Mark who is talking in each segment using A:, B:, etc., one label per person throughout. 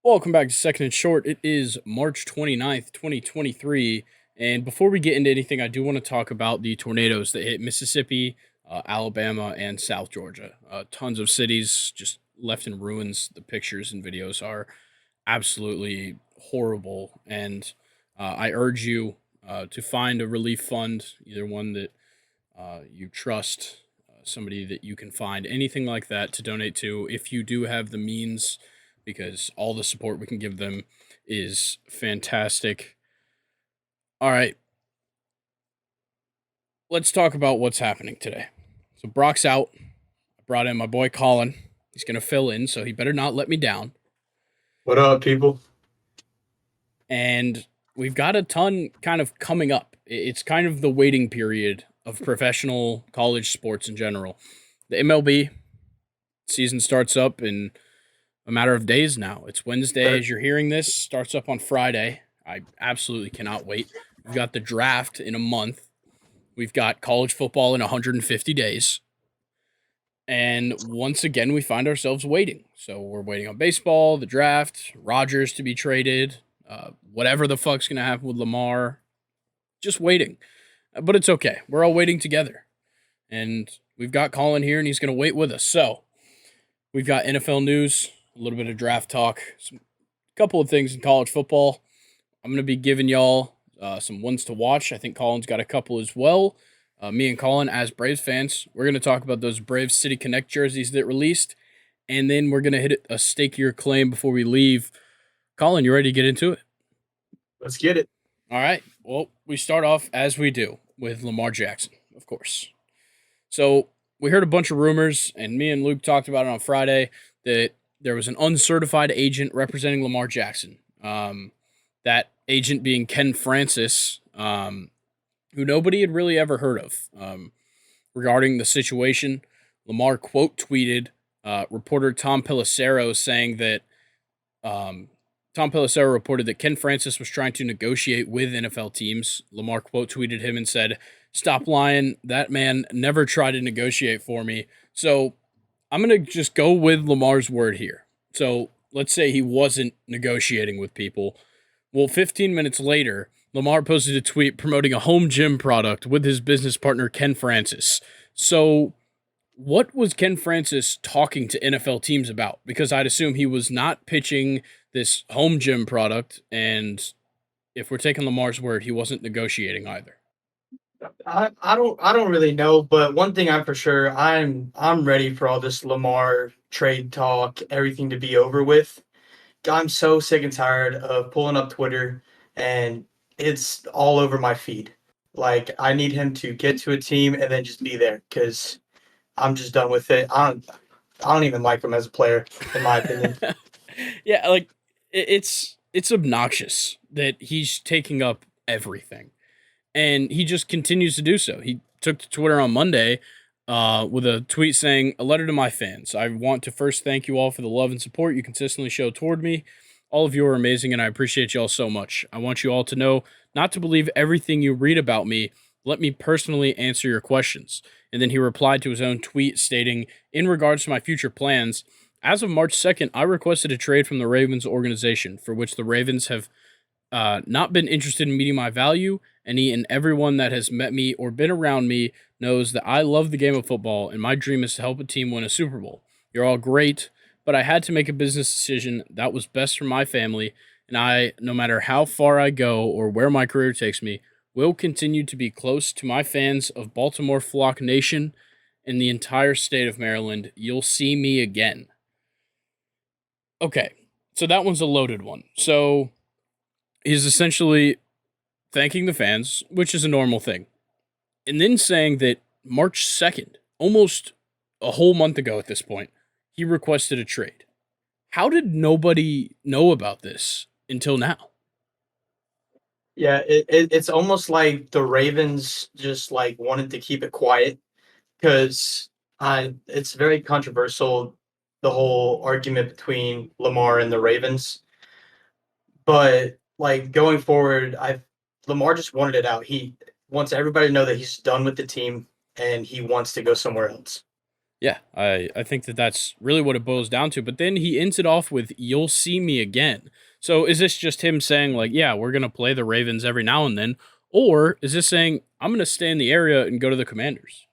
A: Welcome back to Second and Short. It is March 29th, 2023. And before we get into anything, I do want to talk about the tornadoes that hit Mississippi, Alabama, and South Georgia. Tons of cities just left in ruins. The pictures and videos are absolutely horrible. And I urge you to find a relief fund, either one that you trust, somebody that you can find, anything like that to donate to if you do have the means, because all the support we can give them is fantastic. All right, let's talk about what's happening today. So Brock's out. I brought in my boy Colin. He's going to fill in, so he better not let me down.
B: What up, people?
A: And we've got a ton kind of coming up. It's kind of the waiting period of professional college sports in general. The MLB season starts up in a matter of days now. It's Wednesday
B: Er,
A: as you're hearing this, starts up on Friday. I absolutely cannot wait. We've got the draft in a month. We've got college football in 150 days. And once again, we find ourselves waiting. So we're waiting on baseball, the draft, Rodgers to be traded, whatever the fuck's going to happen with Lamar. Just waiting. But it's okay. We're all waiting together. And we've got Colin here, and he's going to wait with us. So we've got NFL news, a little bit of draft talk, a couple of things in college football. I'm going to be giving y'all some ones to watch. I think Colin's got a couple as well. Me and Colin, as Braves fans, we're going to talk about those Braves City Connect jerseys that released, and then we're going to hit a stake your claim before we leave. Colin, you ready to get into it?
B: let's get it.
A: All right. Well, we start off as we do with Lamar Jackson, of course. So we heard a bunch of rumors, and me and Luke talked about it on Friday, that there was an uncertified agent representing Lamar Jackson. That agent being Ken Francis, who nobody had really ever heard of. Regarding the situation, Lamar quote tweeted reporter Tom Pelissero saying that Tom Pelissero reported that Ken Francis was trying to negotiate with NFL teams. Lamar quote tweeted him and said, "Stop lying. That man never tried to negotiate for me." So I'm going to just go with Lamar's word here. So let's say he wasn't negotiating with people. Well, 15 minutes later, Lamar posted a tweet promoting a home gym product with his business partner, Ken Francis. So what was Ken Francis talking to NFL teams about? Because I'd assume he was not pitching this home gym product, and if we're taking Lamar's word, he wasn't negotiating either.
B: I don't really know, but one thing I'm for sure, I'm ready for all this Lamar trade talk, everything to be over with. I'm so sick and tired of pulling up Twitter and it's all over my feed. Like I need him to get to a team and then just be there because I'm just done with it. I don't even like him as a player, in my opinion.
A: Yeah, like it's obnoxious that he's taking up everything, and he just continues to do so. He took to Twitter on Monday with a tweet saying, "A letter to my fans. I want to first thank you all for the love and support you consistently show toward me. All of you are amazing, and I appreciate you all so much. I want you all to know not to believe everything you read about me. Let me personally answer your questions." And then he replied to his own tweet stating, "In regards to my future plans, as of March 2nd, I requested a trade from the Ravens organization, for which the Ravens have not been interested in meeting my value. Any and everyone that has met me or been around me knows that I love the game of football, and my dream is to help a team win a Super Bowl. You're all great, but I had to make a business decision that was best for my family, and I, no matter how far I go or where my career takes me, will continue to be close to my fans of Baltimore Flock Nation and the entire state of Maryland. You'll see me again." Okay, so that one's a loaded one. So he's essentially thanking the fans, which is a normal thing, and then saying that March 2nd, almost a whole month ago at this point, he requested a trade. How did nobody know about this until now?
B: Yeah, it's almost like the Ravens just like wanted to keep it quiet because I it's very controversial, the whole argument between Lamar and the Ravens. But like going forward, I Lamar just wanted it out. He wants everybody to know that he's done with the team and he wants to go somewhere else.
A: Yeah, I think that that's really what it boils down to. But then he ends it off with "You'll see me again." So is this just him saying like, "Yeah, we're gonna play the Ravens every now and then," or is this saying I'm gonna stay in the area and go to the Commanders?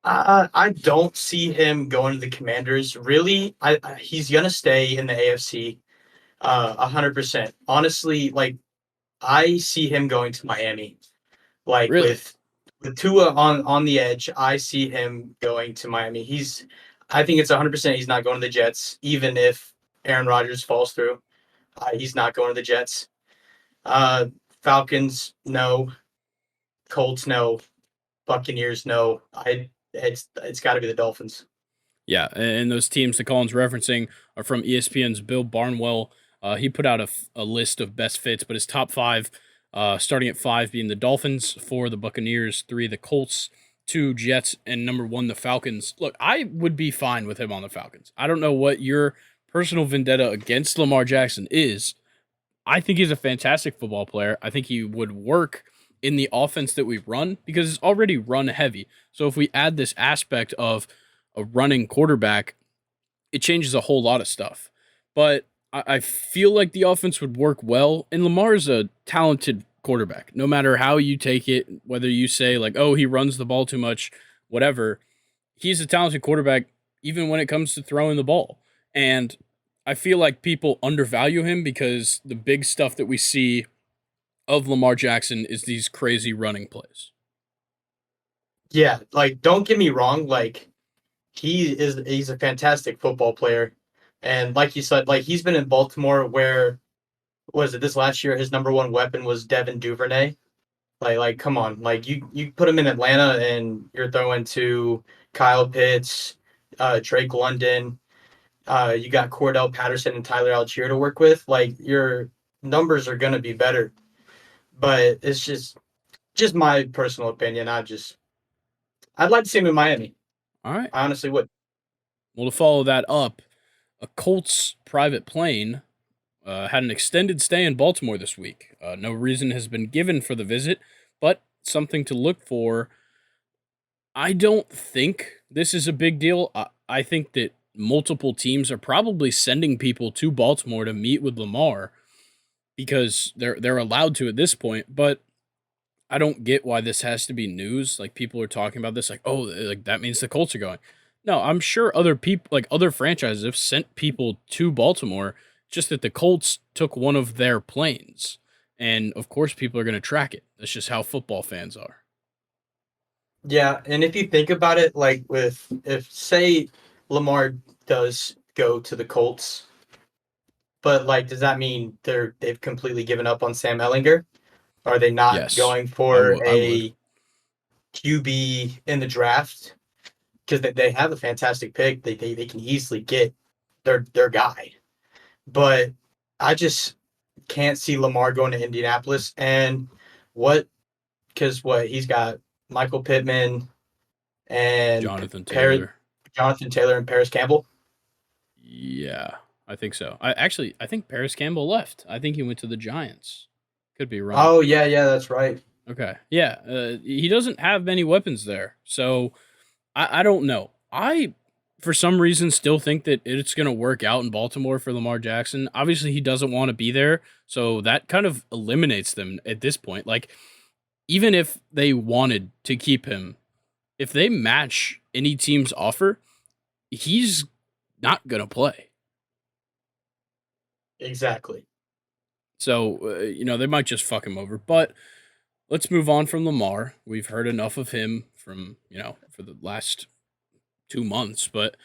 B: I don't see him going to the Commanders. Really, he's gonna stay in the AFC, 100%. Honestly, like I see him going to Miami. Like
A: Really?
B: with Tua on the edge, I see him going to Miami. I think it's 100% he's not going to the Jets, even if Aaron Rodgers falls through. He's not going to the Jets. Uh, Falcons, no. Colts, no. Buccaneers, no. It's got to be the Dolphins.
A: Yeah, and those teams that Colin's referencing are from ESPN's Bill Barnwell. He put out a list of best fits, but his top five, starting at five, being the Dolphins, four the Buccaneers, three the Colts, two Jets, and number one the Falcons. Look, I would be fine with him on the Falcons. I don't know what your personal vendetta against Lamar Jackson is. I think he's a fantastic football player. I think he would work in the offense that we run because it's already run heavy. So if we add this aspect of a running quarterback, it changes a whole lot of stuff. But I feel like the offense would work well, and Lamar's a talented quarterback. No matter how you take it, whether you say like, "Oh, he runs the ball too much," whatever, he's a talented quarterback even when it comes to throwing the ball. And I feel like people undervalue him because the big stuff that we see of Lamar Jackson is these crazy running plays.
B: Yeah, like don't get me wrong, like he's a fantastic football player. And like you said, like he's been in Baltimore where was it this last year his number one weapon was Devin Duvernay. Like come on. Like you put him in Atlanta and you're throwing to Kyle Pitts, Drake London, you got Cordell Patterson and Tyler Algier to work with. Like your numbers are gonna be better. But it's just my personal opinion. I'd like to see him in Miami.
A: All right.
B: I honestly would.
A: Well, to follow that up, a Colts private plane had an extended stay in Baltimore this week. No reason has been given for the visit, but something to look for. I don't think this is a big deal. I think that multiple teams are probably sending people to Baltimore to meet with Lamar because they're allowed to at this point. But I don't get why this has to be news. Like people are talking about this, like, oh, like that means the Colts are going. No, I'm sure other people, like other franchises, have sent people to Baltimore. Just that the Colts took one of their planes, and of course, people are going to track it. That's just how football fans are.
B: Yeah, and if you think about it, like with if say Lamar does go to the Colts, but like does that mean they've completely given up on Sam Ellinger? Are they not
A: Yes,
B: going
A: I
B: for
A: would. I would.
B: a QB in the draft? Because they have a fantastic pick. They can easily get their guy. But I just can't see Lamar going to Indianapolis. And what because what he's got Michael Pittman and
A: Jonathan
B: Paris,
A: Taylor.
B: Jonathan Taylor and Paris Campbell.
A: Yeah, I think so. I think Paris Campbell left. I think he went to the Giants. Could be wrong.
B: Oh yeah, that's right.
A: Okay. Yeah. He doesn't have many weapons there. So I don't know. I, for some reason, still think that it's going to work out in Baltimore for Lamar Jackson. Obviously, he doesn't want to be there. So that kind of eliminates them at this point. Like, even if they wanted to keep him, if they match any team's offer, he's not going to play.
B: Exactly.
A: So, they might just fuck him over. But let's move on from Lamar. We've heard enough of him from, for the last 2 months. But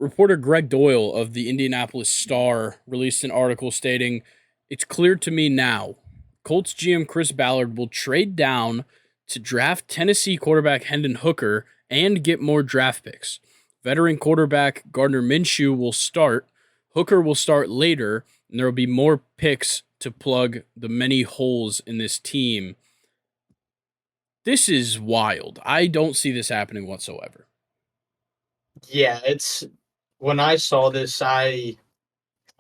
A: reporter Greg Doyle of the Indianapolis Star released an article stating, "It's clear to me now, Colts GM Chris Ballard will trade down to draft Tennessee quarterback Hendon Hooker and get more draft picks. Veteran quarterback Gardner Minshew will start. Hooker will start later, and there will be more picks to plug the many holes in this team." This is wild. I don't see this happening whatsoever.
B: Yeah, it's when I saw this, I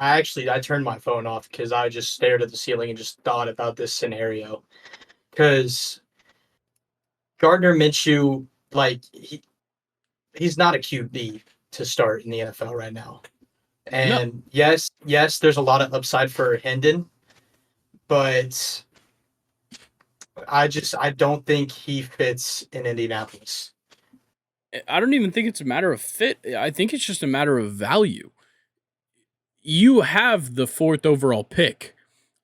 B: turned my phone off because I just stared at the ceiling and just thought about this scenario. Because Gardner Minshew, like he's not a QB to start in the NFL right now.
A: No,
B: And yes, there's a lot of upside for Hendon, but I don't think he fits in Indianapolis.
A: I don't even think it's a matter of fit. I think it's just a matter of value. You have the fourth overall pick.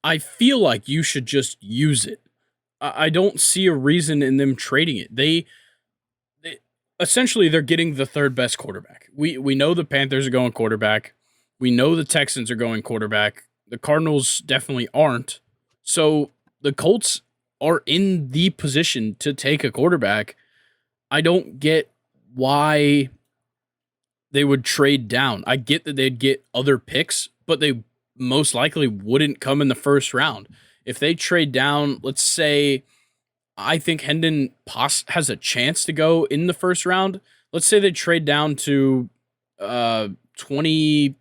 A: I feel like you should just use it. I don't see a reason in them trading it. They essentially they're getting the third best quarterback. We know the Panthers are going quarterback. We know the Texans are going quarterback. The Cardinals definitely aren't. So the Colts are in the position to take a quarterback. I don't get why they would trade down. I get that they'd get other picks, but they most likely wouldn't come in the first round. If they trade down, let's say I think Hendon has a chance to go in the first round. Let's say they trade down to 21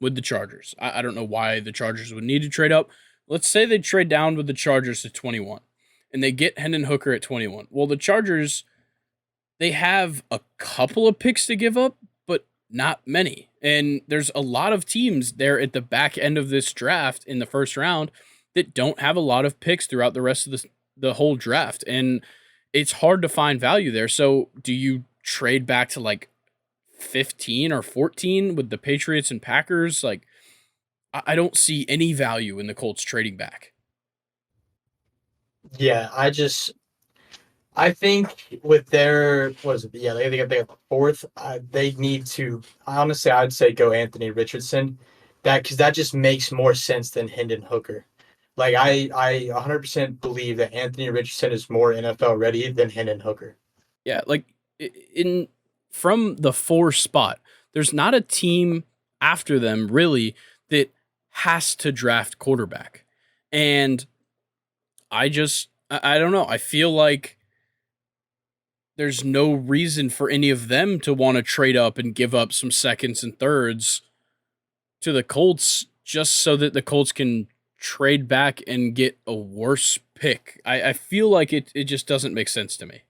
A: with the Chargers. I don't know why the Chargers would need to trade up. Let's say they trade down with the Chargers to 21 and they get Hendon Hooker at 21. Well, the Chargers, they have a couple of picks to give up, but not many. And there's a lot of teams there at the back end of this draft in the first round that don't have a lot of picks throughout the rest of the whole draft. And it's hard to find value there. So do you trade back to like 15 or 14 with the Patriots and Packers? Like, I don't see any value in the Colts trading back.
B: Yeah, I think with their what is it? Yeah, they got the fourth. They need to honestly, I'd say go Anthony Richardson. That because that just makes more sense than Hendon Hooker. Like I 100% believe that Anthony Richardson is more NFL ready than Hendon Hooker.
A: Yeah, like in from the 4 spot, there's not a team after them really that has to draft quarterback. And I don't know. I feel like there's no reason for any of them to want to trade up and give up some seconds and thirds to the Colts just so that the Colts can trade back and get a worse pick. I feel like it just doesn't make sense to me.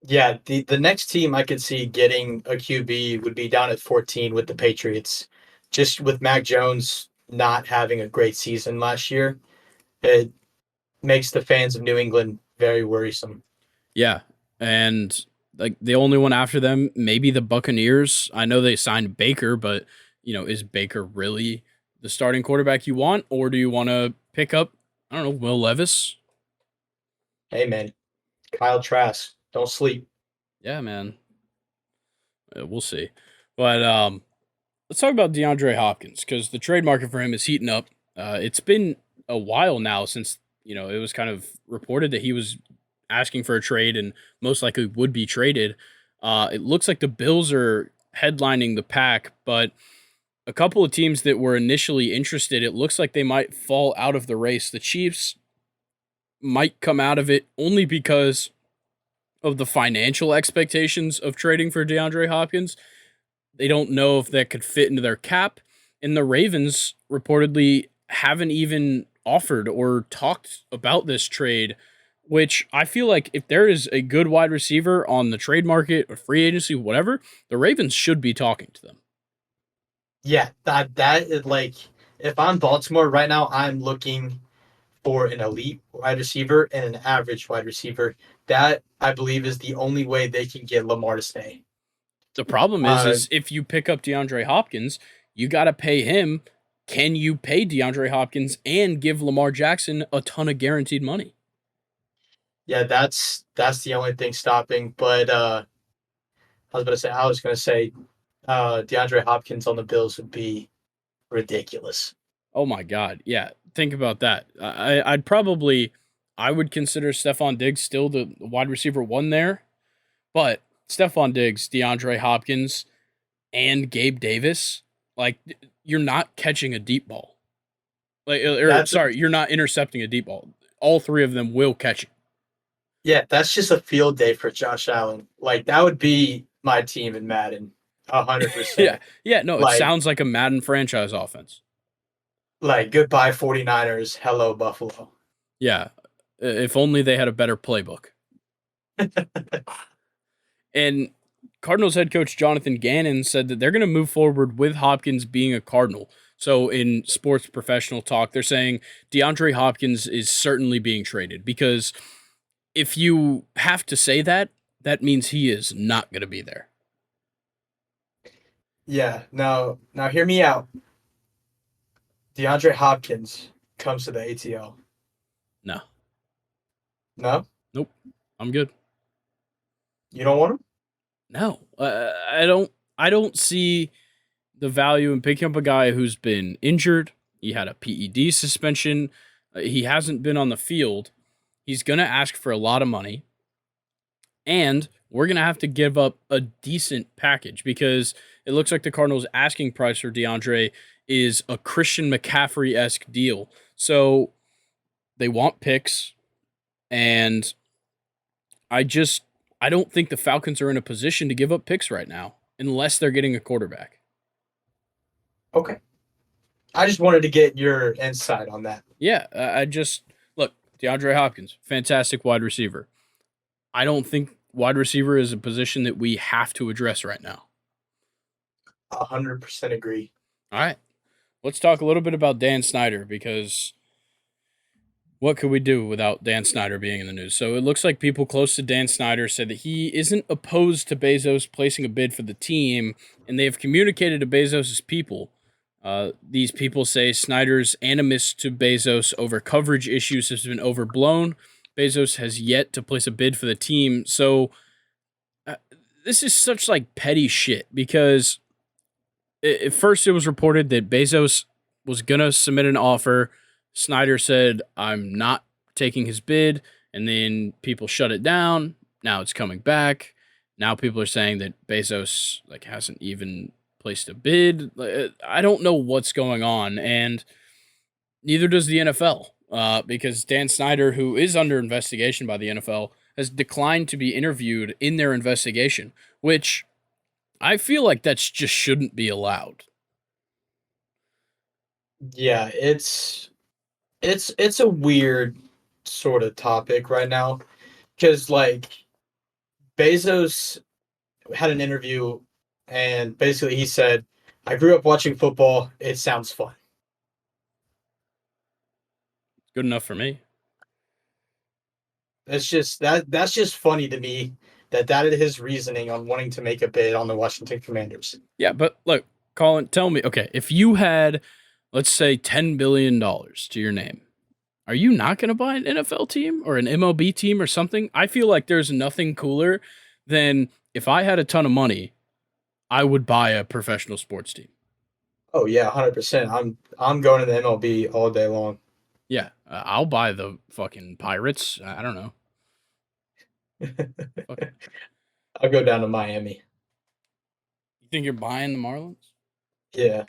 B: Yeah, the next team I could see getting a QB would be down at 14 with the Patriots. Just with Mac Jones not having a great season last year, it makes the fans of New England very worrisome.
A: Yeah. And like the only one after them, maybe the Buccaneers. I know they signed Baker, but is Baker really the starting quarterback you want? Or do you want to pick up, I don't know, Will Levis?
B: Hey man, Kyle Trask, don't sleep.
A: Yeah, man. We'll see. But let's talk about DeAndre Hopkins because the trade market for him is heating up. It's been a while now since it was kind of reported that he was asking for a trade and most likely would be traded. It looks like the Bills are headlining the pack, but a couple of teams that were initially interested, it looks like they might fall out of the race. The Chiefs might come out of it only because of the financial expectations of trading for DeAndre Hopkins. They don't know if that could fit into their cap. And the Ravens reportedly haven't even offered or talked about this trade, which I feel like if there is a good wide receiver on the trade market or free agency, whatever, the Ravens should be talking to them.
B: Yeah, that is like if I'm Baltimore right now, I'm looking for an elite wide receiver and an average wide receiver. That I believe is the only way they can get Lamar to stay.
A: The problem
B: Uh,
A: is if you pick up DeAndre Hopkins, you got to pay him. Can you pay DeAndre Hopkins and give Lamar Jackson a ton of guaranteed money?
B: yeah, that's the only thing stopping. But I was gonna say DeAndre Hopkins on the Bills would be ridiculous.
A: Oh my God. Yeah. Think about that. I would consider Stephon Diggs still the wide receiver one there, but Stephon Diggs, DeAndre Hopkins, and Gabe Davis, like you're not catching a deep ball.
B: That's
A: Sorry, you're not intercepting a deep ball. All 3 of them will catch it.
B: Yeah, that's just a field day for Josh Allen. Like that would be my team in Madden,
A: Yeah.
B: 100%.
A: Yeah. No, it
B: Like
A: sounds like a Madden franchise offense.
B: like goodbye 49ers, hello Buffalo.
A: Yeah. If only they had a better playbook. And Cardinals head coach Jonathan Gannon said that they're going to move forward with Hopkins being a Cardinal. So in sports professional talk, they're saying DeAndre Hopkins is certainly being traded because if you have to say that, that means he is not going to be there.
B: Yeah. Now hear me out. DeAndre Hopkins comes to the ATL.
A: No.
B: No?
A: Nope. I'm good.
B: You don't want him?
A: No. I don't see the value in picking up a guy who's been injured. He had a PED suspension. He hasn't been on the field. He's going to ask for a lot of money. And we're going to have to give up a decent package because it looks like the Cardinals' asking price for DeAndre is a Christian McCaffrey-esque deal. So they want picks, and I don't think the Falcons are in a position to give up picks right now unless they're getting a quarterback.
B: Okay. I just wanted to get your insight on that.
A: Yeah, look, DeAndre Hopkins, fantastic wide receiver. I don't think wide receiver is a position that we have to address right now.
B: 100% agree.
A: All right. Let's talk a little bit about Dan Snyder because what could we do without Dan Snyder being in the news? So it looks like people close to Dan Snyder said that he isn't opposed to Bezos placing a bid for the team, and they have communicated to Bezos' people. These people say Snyder's animus to Bezos over coverage issues has been overblown. Bezos has yet to place a bid for the team. So this is such like petty shit because at first it was reported that Bezos was going to submit an offer. Snyder said, I'm not taking his bid. And then people shut it down. Now it's coming back. Now people are saying that Bezos like hasn't even placed a bid. I don't know what's going on. And neither does the NFL. Because Dan Snyder, who is under investigation by the NFL, has declined to be interviewed in their investigation, which I feel like that just shouldn't be allowed.
B: Yeah, it's a weird sort of topic right now because like Bezos had an interview and basically he said, I grew up watching football. It sounds fun.
A: Good enough for me.
B: That's just funny to me that is his reasoning on wanting to make a bid on the Washington Commanders.
A: Yeah, but look, Colin, tell me, okay, if you had, let's say, $10 billion to your name, are you not going to buy an NFL team or an MLB team or something? I feel like there's nothing cooler than if I had a ton of money, I would buy a professional sports team.
B: Oh yeah, 100%. I'm going to the MLB all day long.
A: Yeah, I'll buy the fucking Pirates. I don't know. Fuck.
B: I'll go down to Miami.
A: You think you're buying the Marlins?
B: Yeah.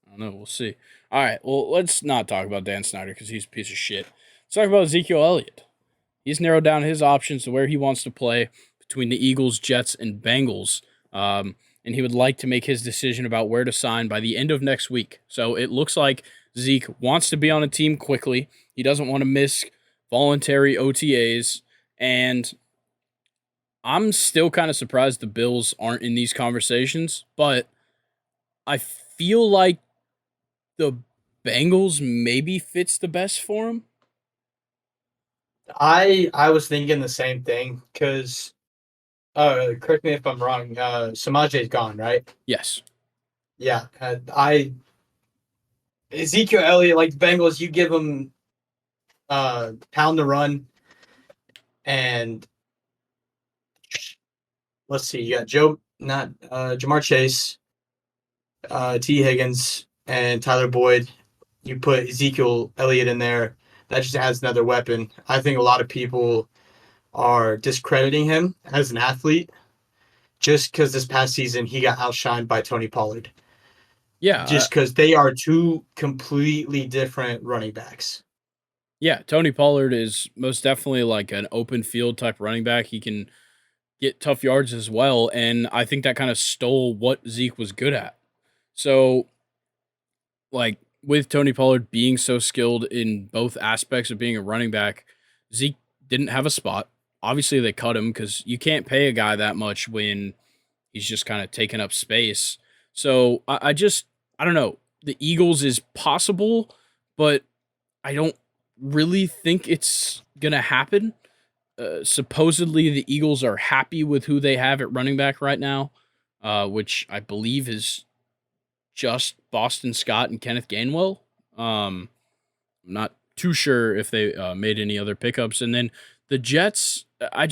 A: I don't know. We'll see. All right. Well, let's not talk about Dan Snyder because he's a piece of shit. Let's talk about Ezekiel Elliott. He's narrowed down his options to where he wants to play between the Eagles, Jets, and Bengals. And he would like to make his decision about where to sign by the end of next week. So it looks like Zeke wants to be on a team quickly. He doesn't want to miss voluntary OTAs. And I'm still kind of surprised the Bills aren't in these conversations, but I feel like the Bengals maybe fits the best for him.
B: I was thinking the same thing because correct me if I'm wrong. Samaje's gone, right?
A: Yes.
B: Yeah. Ezekiel Elliott, like the Bengals, you give him pound the run, and let's see, you got Jamar Chase, T. Higgins, and Tyler Boyd. You put Ezekiel Elliott in there. That just adds another weapon. I think a lot of people are discrediting him as an athlete just because this past season he got outshined by Tony Pollard.
A: Yeah.
B: Just because they are two completely different running backs.
A: Yeah, Tony Pollard is most definitely like an open field type running back. He can get tough yards as well, and I think that kind of stole what Zeke was good at. So, like, with Tony Pollard being so skilled in both aspects of being a running back, Zeke didn't have a spot. obviously they cut him because you can't pay a guy that much when he's just kind of taking up space. So I don't know. The Eagles is possible, but I don't really think it's gonna happen. Supposedly the Eagles are happy with who they have at running back right now, which I believe is just Boston Scott and Kenneth Gainwell. I'm not too sure if they made any other pickups. And then the Jets, I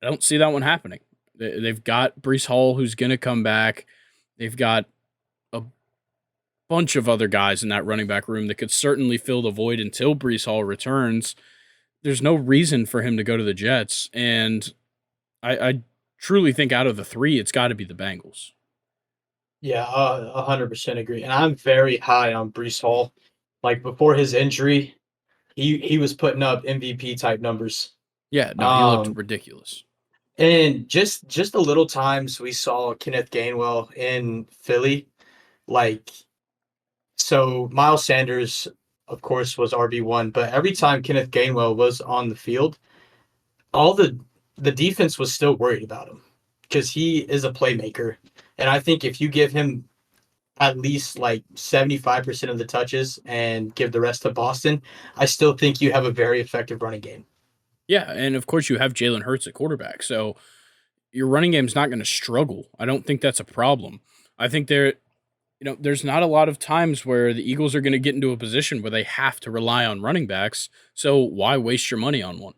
A: don't see that one happening. They've got Brees Hall, who's going to come back. They've got a bunch of other guys in that running back room that could certainly fill the void until Brees Hall returns. There's no reason for him to go to the Jets. And I truly think out of the three, it's got to be the Bengals.
B: Yeah, 100% agree. And I'm very high on Brees Hall. Like before his injury, he was putting up MVP type numbers.
A: Yeah, no, he looked
B: Um,
A: ridiculous.
B: and just the little times we saw Kenneth Gainwell in Philly, like so Miles Sanders, of course, was RB1, but every time Kenneth Gainwell was on the field, all the defense was still worried about him because he is a playmaker. And I think if you give him at least like 75% of the touches and give the rest to Boston, I still think you have a very effective running game.
A: Yeah, and of course you have Jalen Hurts at quarterback, so your running game's not going to struggle. I don't think that's a problem. I think there's not a lot of times where the Eagles are going to get into a position where they have to rely on running backs. So why waste your money on one?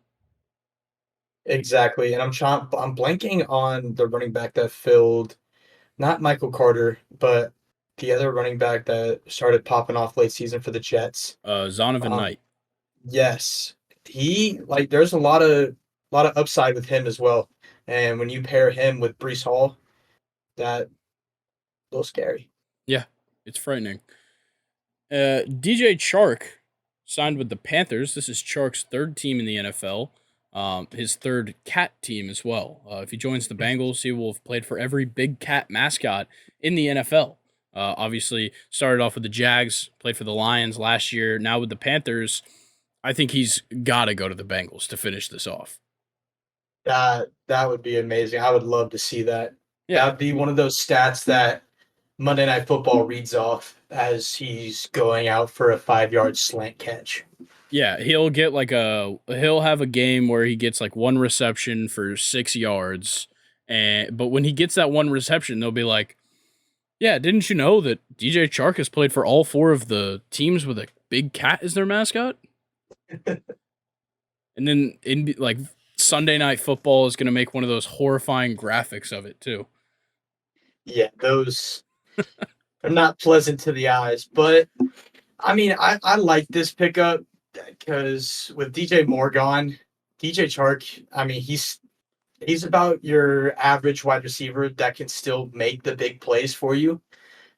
B: Exactly. And I'm blanking on the running back that filled not Michael Carter, but the other running back that started popping off late season for the Jets.
A: Zonovan
B: Um,
A: Knight.
B: yes. He like there's a lot of upside with him as well. And when you pair him with Brees Hall, that a little scary.
A: Yeah, it's frightening. DJ Chark signed with the Panthers. This is Chark's third team in the NFL. His third cat team as well. If he joins the Bengals, he will have played for every big cat mascot in the NFL. Obviously, started off with the Jags, played for the Lions last year. Now with the Panthers, I think he's got to go to the Bengals to finish this off.
B: That would be amazing. I would love to see that.
A: Yeah,
B: That'd be one of those stats that Monday Night Football reads off as he's going out for a 5-yard slant catch.
A: yeah, he'll have a game where he gets like one reception for 6 yards, and but when he gets that one reception, they'll be like, "Yeah, didn't you know that DJ Chark has played for all four of the teams with a big cat as their mascot?" And then in like Sunday Night Football is going to make one of those horrifying graphics of it too.
B: Yeah, those are not pleasant to the eyes. But I mean, I like this pickup because with DJ Moore gone, DJ Chark, I mean, he's about your average wide receiver that can still make the big plays for you.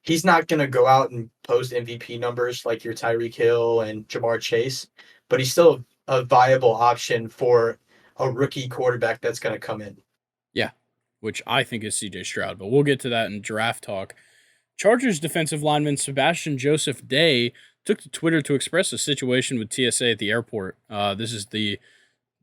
B: He's not going to go out and post MVP numbers like your Tyreek Hill and Jamar Chase, but he's still a viable option for a rookie quarterback that's going to come in.
A: Yeah, which I think is CJ Stroud, but we'll get to that in draft talk. Chargers defensive lineman Sebastian Joseph Day took to Twitter to express a situation with TSA at the airport. This is the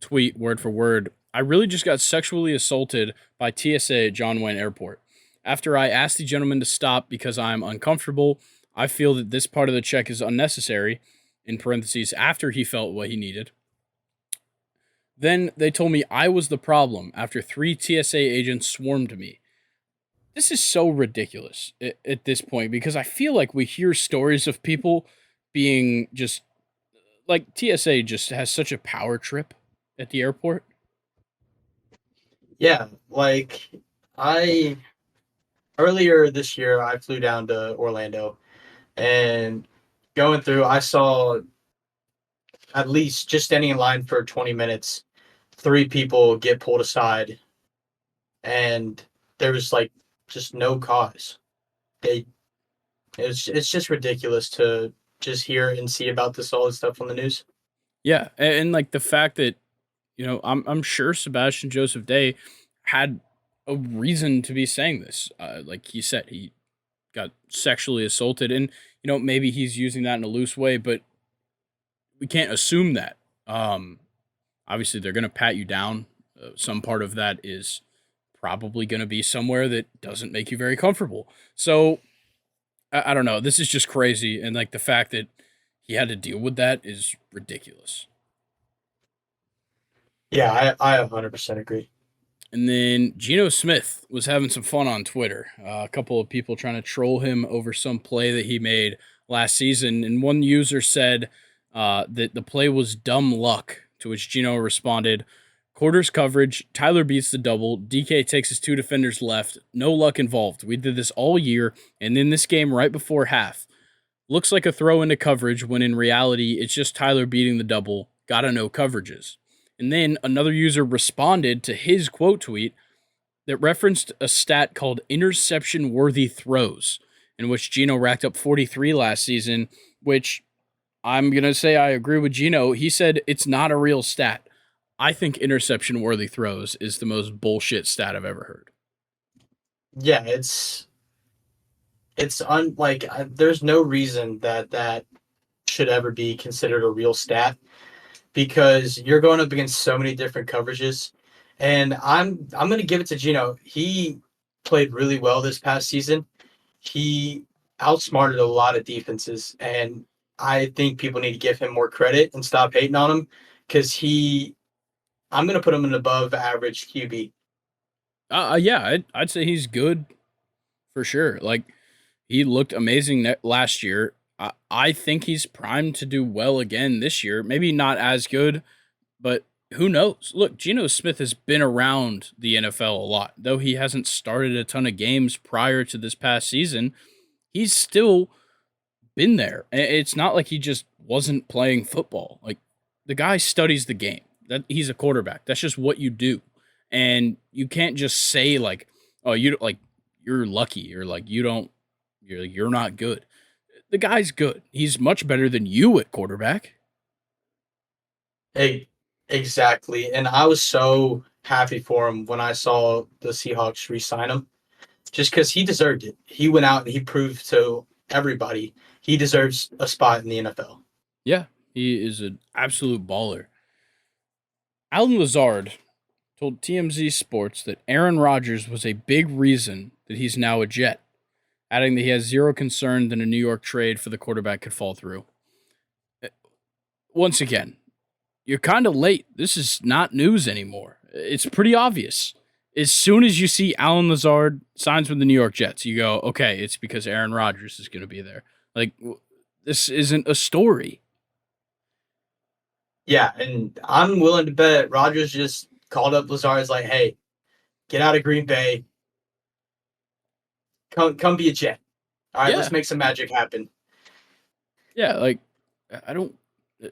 A: tweet word for word. I really just got sexually assaulted by TSA at John Wayne Airport. After I asked the gentleman to stop because I'm uncomfortable, I feel that this part of the check is unnecessary, in parentheses, after he felt what he needed. Then they told me I was the problem after 3 TSA agents swarmed me. This is so ridiculous at this point because I feel like we hear stories of people being just like TSA just has such a power trip at the airport.
B: Yeah, like I earlier this year I flew down to Orlando and going through I saw at least just standing in line for 20 minutes, three people get pulled aside and there was like just no cause. They it's just ridiculous to just hear and see about this all this stuff on the news.
A: Yeah, and like the fact that I'm sure Sebastian Joseph Day had a reason to be saying this. Like he said, he got sexually assaulted, and maybe he's using that in a loose way, but we can't assume that. Obviously, they're gonna pat you down Some part of that is probably going to be somewhere that doesn't make you very comfortable. So I don't know. This is just crazy, and like the fact that he had to deal with that is ridiculous.
B: Yeah, I 100% agree.
A: And then Geno Smith was having some fun on Twitter. A couple of people trying to troll him over some play that he made last season. And one user said that the play was dumb luck, to which Geno responded, quarters coverage, Tyler beats the double, DK takes his two defenders left, no luck involved. We did this all year, and in this game right before half. Looks like a throw into coverage when in reality it's just Tyler beating the double. Gotta know coverages. And then another user responded to his quote tweet that referenced a stat called interception worthy throws, in which Geno racked up 43 last season, which I'm going to say I agree with Geno. He said it's not a real stat. I think interception worthy throws is the most bullshit stat I've ever heard.
B: Yeah, there's no reason that that should ever be considered a real stat because you're going up against so many different coverages. And I'm going to give it to Gino. He played really well this past season. He outsmarted a lot of defenses, and I think people need to give him more credit and stop hating on him because I'm going to put him in above average QB.
A: Yeah, I'd say he's good for sure. Like, he looked amazing last year. I think he's primed to do well again this year. Maybe not as good, but who knows? Look, Geno Smith has been around the NFL a lot. Though he hasn't started a ton of games prior to this past season, he's still been there. It's not like he just wasn't playing football. Like, the guy studies the game. That he's a quarterback. That's just what you do. And you can't just say like, "Oh, you're lucky," or like you're not good. The guy's good. He's much better than you at quarterback.
B: E- Exactly. And I was so happy for him when I saw the Seahawks re sign him just because he deserved it. He went out and he proved to everybody he deserves a spot in the NFL.
A: Yeah, he is an absolute baller. Alan Lazard told TMZ Sports that Aaron Rodgers was a big reason that he's now a Jet, adding that he has zero concern that a New York trade for the quarterback could fall through. Once again, you're kind of late. This is not news anymore. It's pretty obvious. As soon as you see Alan Lazard signs with the New York Jets, you go, okay, it's because Aaron Rodgers is going to be there. Like, this isn't a story.
B: Yeah, and I'm willing to bet Rodgers just called up Lazard's like, hey, get out of Green Bay. Come be a Jet. All right,
A: Yeah.
B: let's make some magic happen.
A: Yeah. Like, I don't,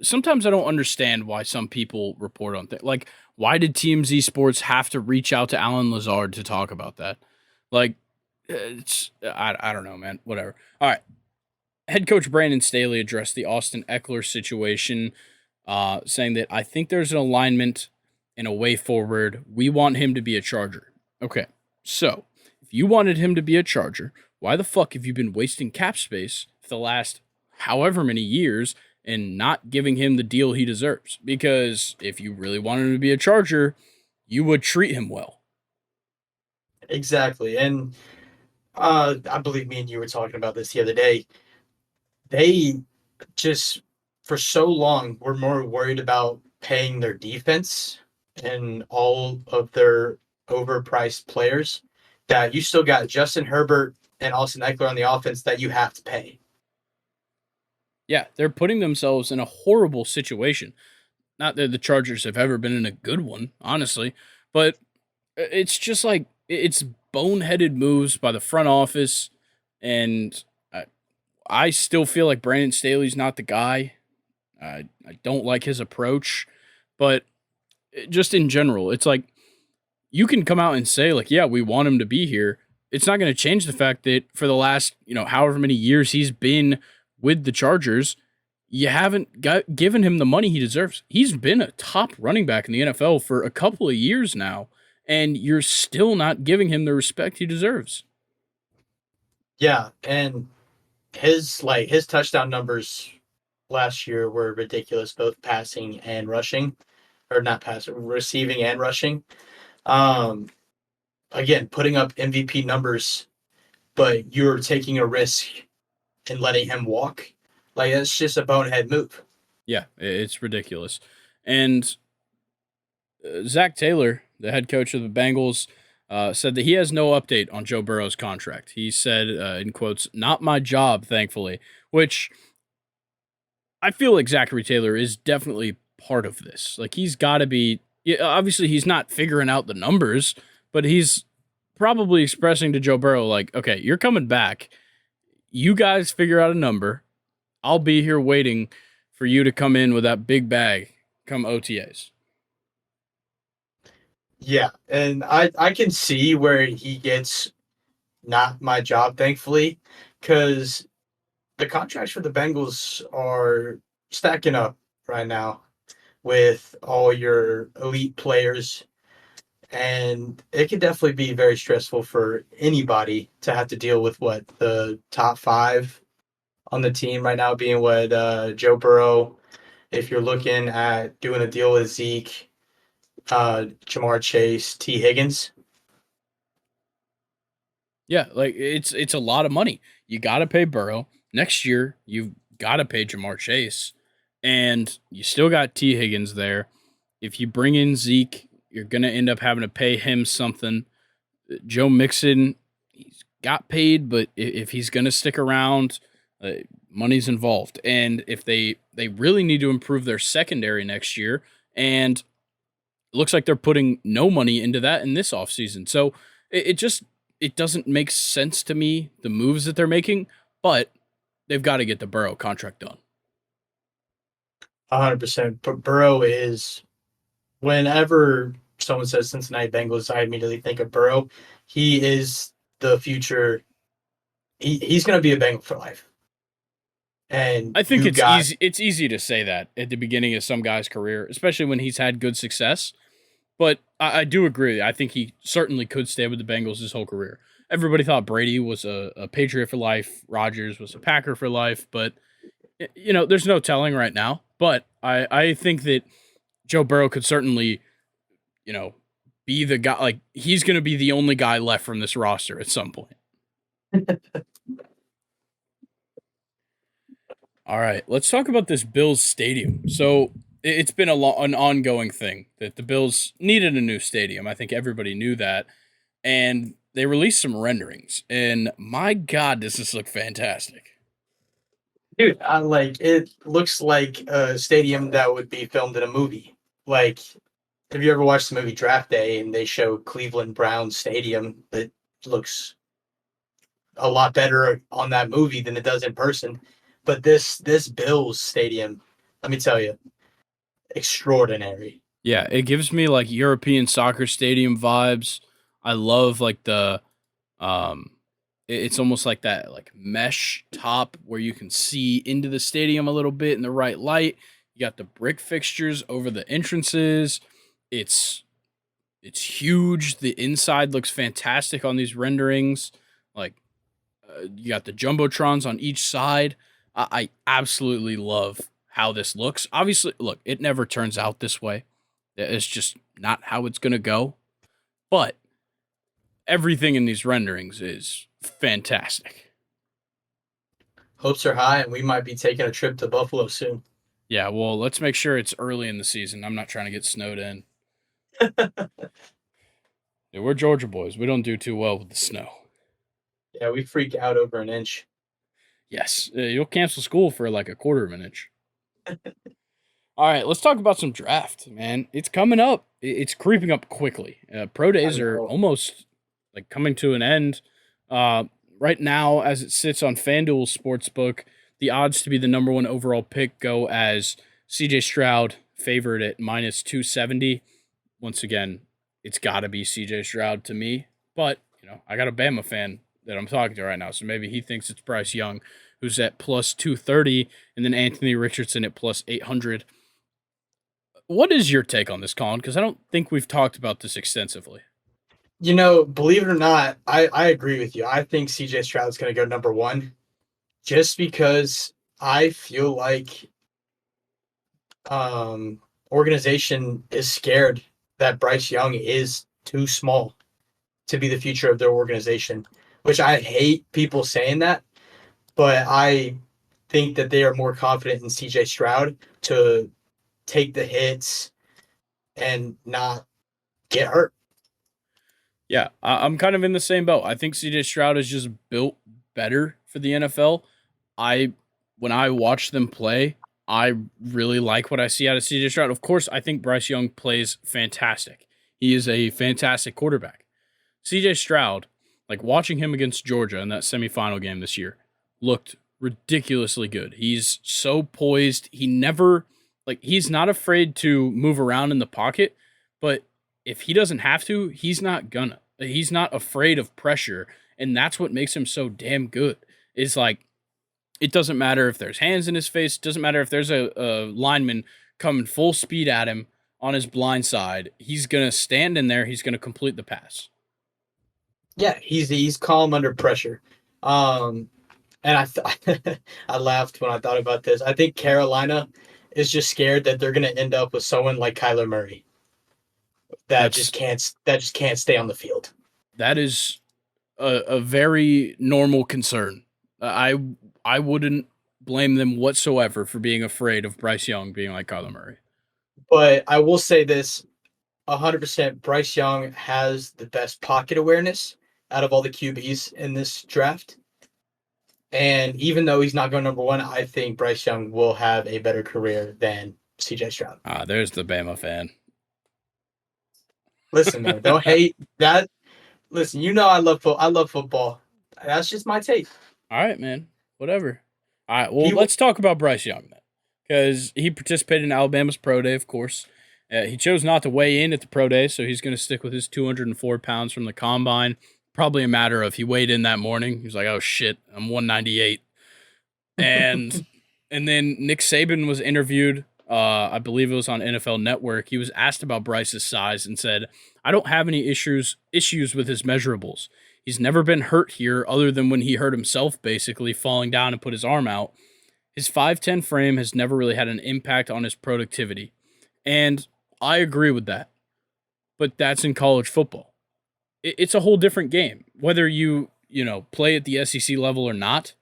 A: sometimes I don't understand why some people report on things. Like, why did TMZ Sports have to reach out to Alan Lazard to talk about that? Like, I don't know, man. Whatever. All right. Head coach Brandon Staley addressed the Austin Eckler situation, saying that I think there's an alignment and a way forward. We want him to be a Charger. Okay, so if you wanted him to be a Charger, why the fuck have you been wasting cap space for the last however many years and not giving him the deal he deserves? Because if you really wanted him to be a Charger, you would treat him well.
B: Exactly. And I believe me and you were talking about this the other day. They just, for so long, were more worried about paying their defense and all of their overpriced players that you still got Justin Herbert and Austin Eckler on the offense that you have to pay.
A: Yeah, they're putting themselves in a horrible situation. Not that the Chargers have ever been in a good one, honestly, but it's just like it's boneheaded moves by the front office, and I still feel like Brandon Staley's not the guy. I don't like his approach, but just in general, it's like you can come out and say like, yeah, we want him to be here. It's not going to change the fact that for the last, however many years he's been with the Chargers, you haven't given him the money he deserves. He's been a top running back in the NFL for a couple of years now, and you're still not giving him the respect he deserves.
B: Yeah, and his touchdown numbers last year were ridiculous, both passing and rushing. or not passing, receiving and rushing. Um, Again, putting up MVP numbers, but you're taking a risk and letting him walk. Like that's just a bonehead move.
A: Yeah, it's ridiculous. And Zach Taylor, the head coach of the Bengals, said that he has no update on Joe Burrow's contract. He said, in quotes, "Not my job, thankfully," which I feel like Zachary Taylor is definitely part of this. Like he's got to be. Yeah, obviously, he's not figuring out the numbers, but he's probably expressing to Joe Burrow, like, "Okay, you're coming back. You guys figure out a number. I'll be here waiting for you to come in with that big bag come OTAs."
B: Yeah, and I can see where he gets not my job, thankfully, because the contracts for the Bengals are stacking up right now with all your elite players, and it could definitely be very stressful for anybody to have to deal with what the top five on the team right now being what Joe Burrow. If you're looking at doing a deal with Zeke, Jamar Chase, T. Higgins.
A: Yeah, like it's a lot of money. You got to pay Burrow next year. You've got to pay Jamar Chase, and you still got T Higgins there. If you bring in Zeke, you're gonna end up having to pay him something. Joe Mixon, he's got paid, but if he's gonna stick around, money's involved. And if they really need to improve their secondary next year, and it looks like they're putting no money into that in this offseason. So it just it doesn't make sense to me, the moves that they're making, but they've got to get the Burrow contract done.
B: 100%. But Burrow is, whenever someone says Cincinnati Bengals, I immediately think of Burrow. He is the future. He's going to be a Bengal for life. And
A: I think
B: you
A: it's
B: got,
A: easy. It's easy to say that at the beginning of some guy's career, especially when he's had good success. But I do agree. I think he certainly could stay with the Bengals his whole career. Everybody thought Brady was a Patriot for life. Rodgers was a Packer for life. But there's no telling right now. But I think that Joe Burrow could certainly, you know, be the guy. Like he's going to be the only guy left from this roster at some point. All right, let's talk about this Bills stadium. So it's been an ongoing thing that the Bills needed a new stadium. I think everybody knew that, and they released some renderings. And my God, does this look fantastic?
B: dude, I like it looks like a stadium that would be filmed in a movie. Like, have you ever watched the movie Draft Day and they show Cleveland Browns Stadium that looks a lot better on that movie than it does in person? But this Bills stadium, let me tell you, extraordinary.
A: Yeah, it gives me like European soccer stadium vibes. I love like the um it's almost like that like mesh top where you can see into the stadium a little bit in the right light. You got the brick fixtures over the entrances. It's it's huge. The inside looks fantastic on these renderings. Like you got the jumbotrons on each side. I absolutely love how this looks. Obviously, look, it never turns out this way. It's just not how it's gonna go. But everything in these renderings is fantastic.
B: Hopes are high, and we might be taking a trip to Buffalo soon.
A: Yeah, well, let's make sure it's early in the season. I'm not trying to get snowed in. Yeah, we're Georgia boys. We don't do too well with the snow.
B: Yeah, we freak out over an inch.
A: Yes, you'll cancel school for like a quarter of an inch. All right, let's talk about some draft, man. It's coming up. It's creeping up quickly. Pro
B: I
A: days are
B: know.
A: almost like coming to an end. Uh, right now, as it sits on FanDuel Sportsbook, the odds to be the number one overall pick go as CJ Stroud, favored at minus 270. Once again, it's got to be CJ Stroud to me. But, I got a Bama fan that I'm talking to right now, so maybe he thinks it's Bryce Young, who's at plus 230, and then Anthony Richardson at plus 800. What is your take on this, Colin? Because I don't think we've talked about this extensively.
B: Believe it or not, I agree with you. I think CJ Stroud's going to go number one just because I feel like organization is scared that Bryce Young is too small to be the future of their organization, which I hate people saying that, but I think that they are more confident in CJ Stroud to take the hits and not get hurt.
A: Yeah, I'm kind of in the same boat. I think CJ Stroud is just built better for the NFL. I when I watch them play, I really like what I see out of CJ Stroud. Of course, I think Bryce Young plays fantastic. He is a fantastic quarterback. CJ Stroud, like watching him against Georgia in that semifinal game this year, looked ridiculously good. He's so poised. He's not afraid to move around in the pocket, but if he doesn't have to, he's not gonna. He's not afraid of pressure, and that's what makes him so damn good. Is like it doesn't matter if there's hands in his face, doesn't matter if there's a lineman coming full speed at him on his blind side. He's gonna stand in there, he's gonna complete the pass.
B: Yeah, he's calm under pressure. And I laughed when I thought about this. I think Carolina is just scared that they're going to end up with someone like Kyler Murray
A: That's
B: that just can't stay on the field.
A: that is a very normal concern. I wouldn't blame them whatsoever for being afraid of Bryce Young being like Kyler Murray.
B: But I will say this 100% Bryce Young has the best pocket awareness out of all the QBs in this draft. And even though he's not going number one, I think Bryce Young will have a better career than CJ Stroud.
A: Ah, there's the Bama fan.
B: Listen, man, don't hate that. Listen, you know I love football. That's just my take.
A: All right, man. Whatever. All right. Well,
B: He
A: let's talk about Bryce Young then, because he participated in Alabama's pro day, of course. He chose not to weigh in at the pro day, so he's going to stick with his 204 pounds from the combine. Probably a matter of he weighed in that morning. He was like, "Oh shit, I'm 198," and and then Nick Saban was interviewed. I believe it was on NFL Network. He was asked about Bryce's size and said, "I don't have any issues with his measurables. He's never been hurt here other than when he hurt himself, basically falling down and put his arm out. His 5'10" frame has never really had an impact on his productivity." And I agree with that. But that's in college football. It's a whole different game. Whether you play at the SEC level or not,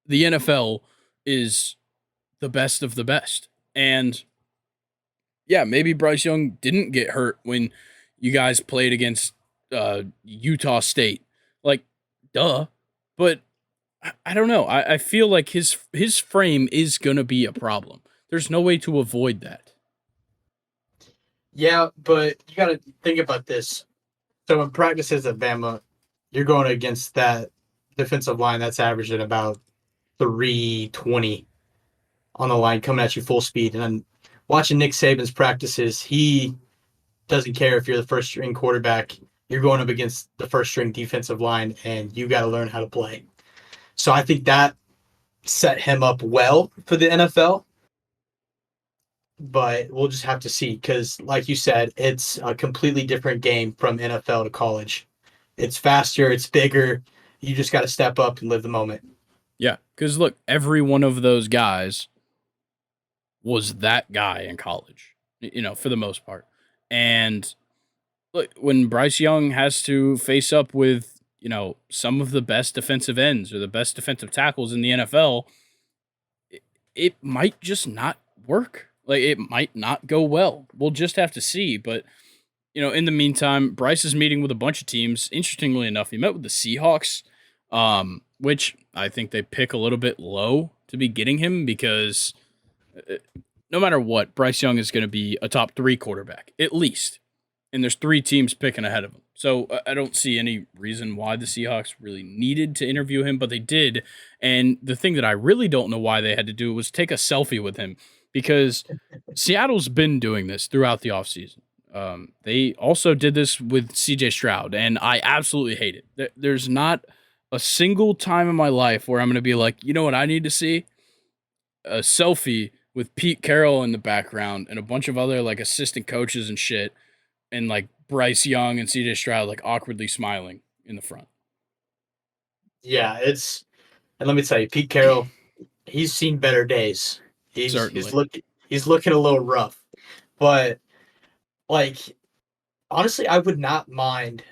A: the NFL is the best of the best. And yeah, maybe Bryce Young didn't get hurt when you guys played against Utah State. Like, duh. But I don't know. I feel like his frame is gonna be a problem. There's no way to avoid that.
B: Yeah, but you got to think about this. So in practices at Bama, you're going against that defensive line that's averaged at about 320 on the line coming at you full speed. And I'm watching Nick Saban's practices. He doesn't care if you're the first string quarterback. You're going up against the first string defensive line, and you got to learn how to play. So I think that set him up well for the NFL. But we'll just have to see because, like you said, it's a completely different game from NFL to college. It's faster, it's bigger. You just got to step up and live the moment.
A: Yeah, because look, every one of those guys was that guy in college, for the most part. And look, when Bryce Young has to face up with, some of the best defensive ends or the best defensive tackles in the NFL, it might just not work. Like, it might not go well. We'll just have to see. But, in the meantime, Bryce is meeting with a bunch of teams. Interestingly enough, he met with the Seahawks, which I think they pick a little bit low to be getting him because no matter what, Bryce Young is going to be a top 3 quarterback, at least. And there's 3 teams picking ahead of him. So I don't see any reason why the Seahawks really needed to interview him, but they did. And the thing that I really don't know why they had to do was take a selfie with him because Seattle's been doing this throughout the offseason. They also did this with CJ Stroud, and I absolutely hate it. There's not a single time in my life where I'm going to be like, you know what I need to see? A selfie with Pete Carroll in the background and a bunch of other like assistant coaches and shit, and like Bryce Young and CJ Stroud like awkwardly smiling in the front.
B: Yeah, and let me tell you, Pete Carroll, he's seen better days. He's
A: Certainly.
B: He's looking a little rough. But like honestly, I would not mind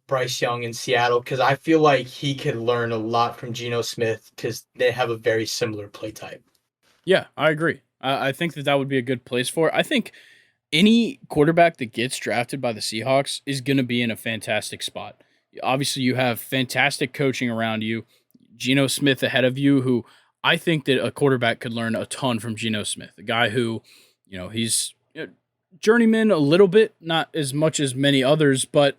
B: Bryce Young in Seattle because I feel like he could learn a lot from Geno Smith because they have a very similar play type.
A: Yeah, I agree. I think that would be a good place for it. I think any quarterback that gets drafted by the Seahawks is going to be in a fantastic spot. Obviously, you have fantastic coaching around you. Geno Smith ahead of you, who I think that a quarterback could learn a ton from Geno Smith, a guy who, he's journeyman a little bit, not as much as many others, but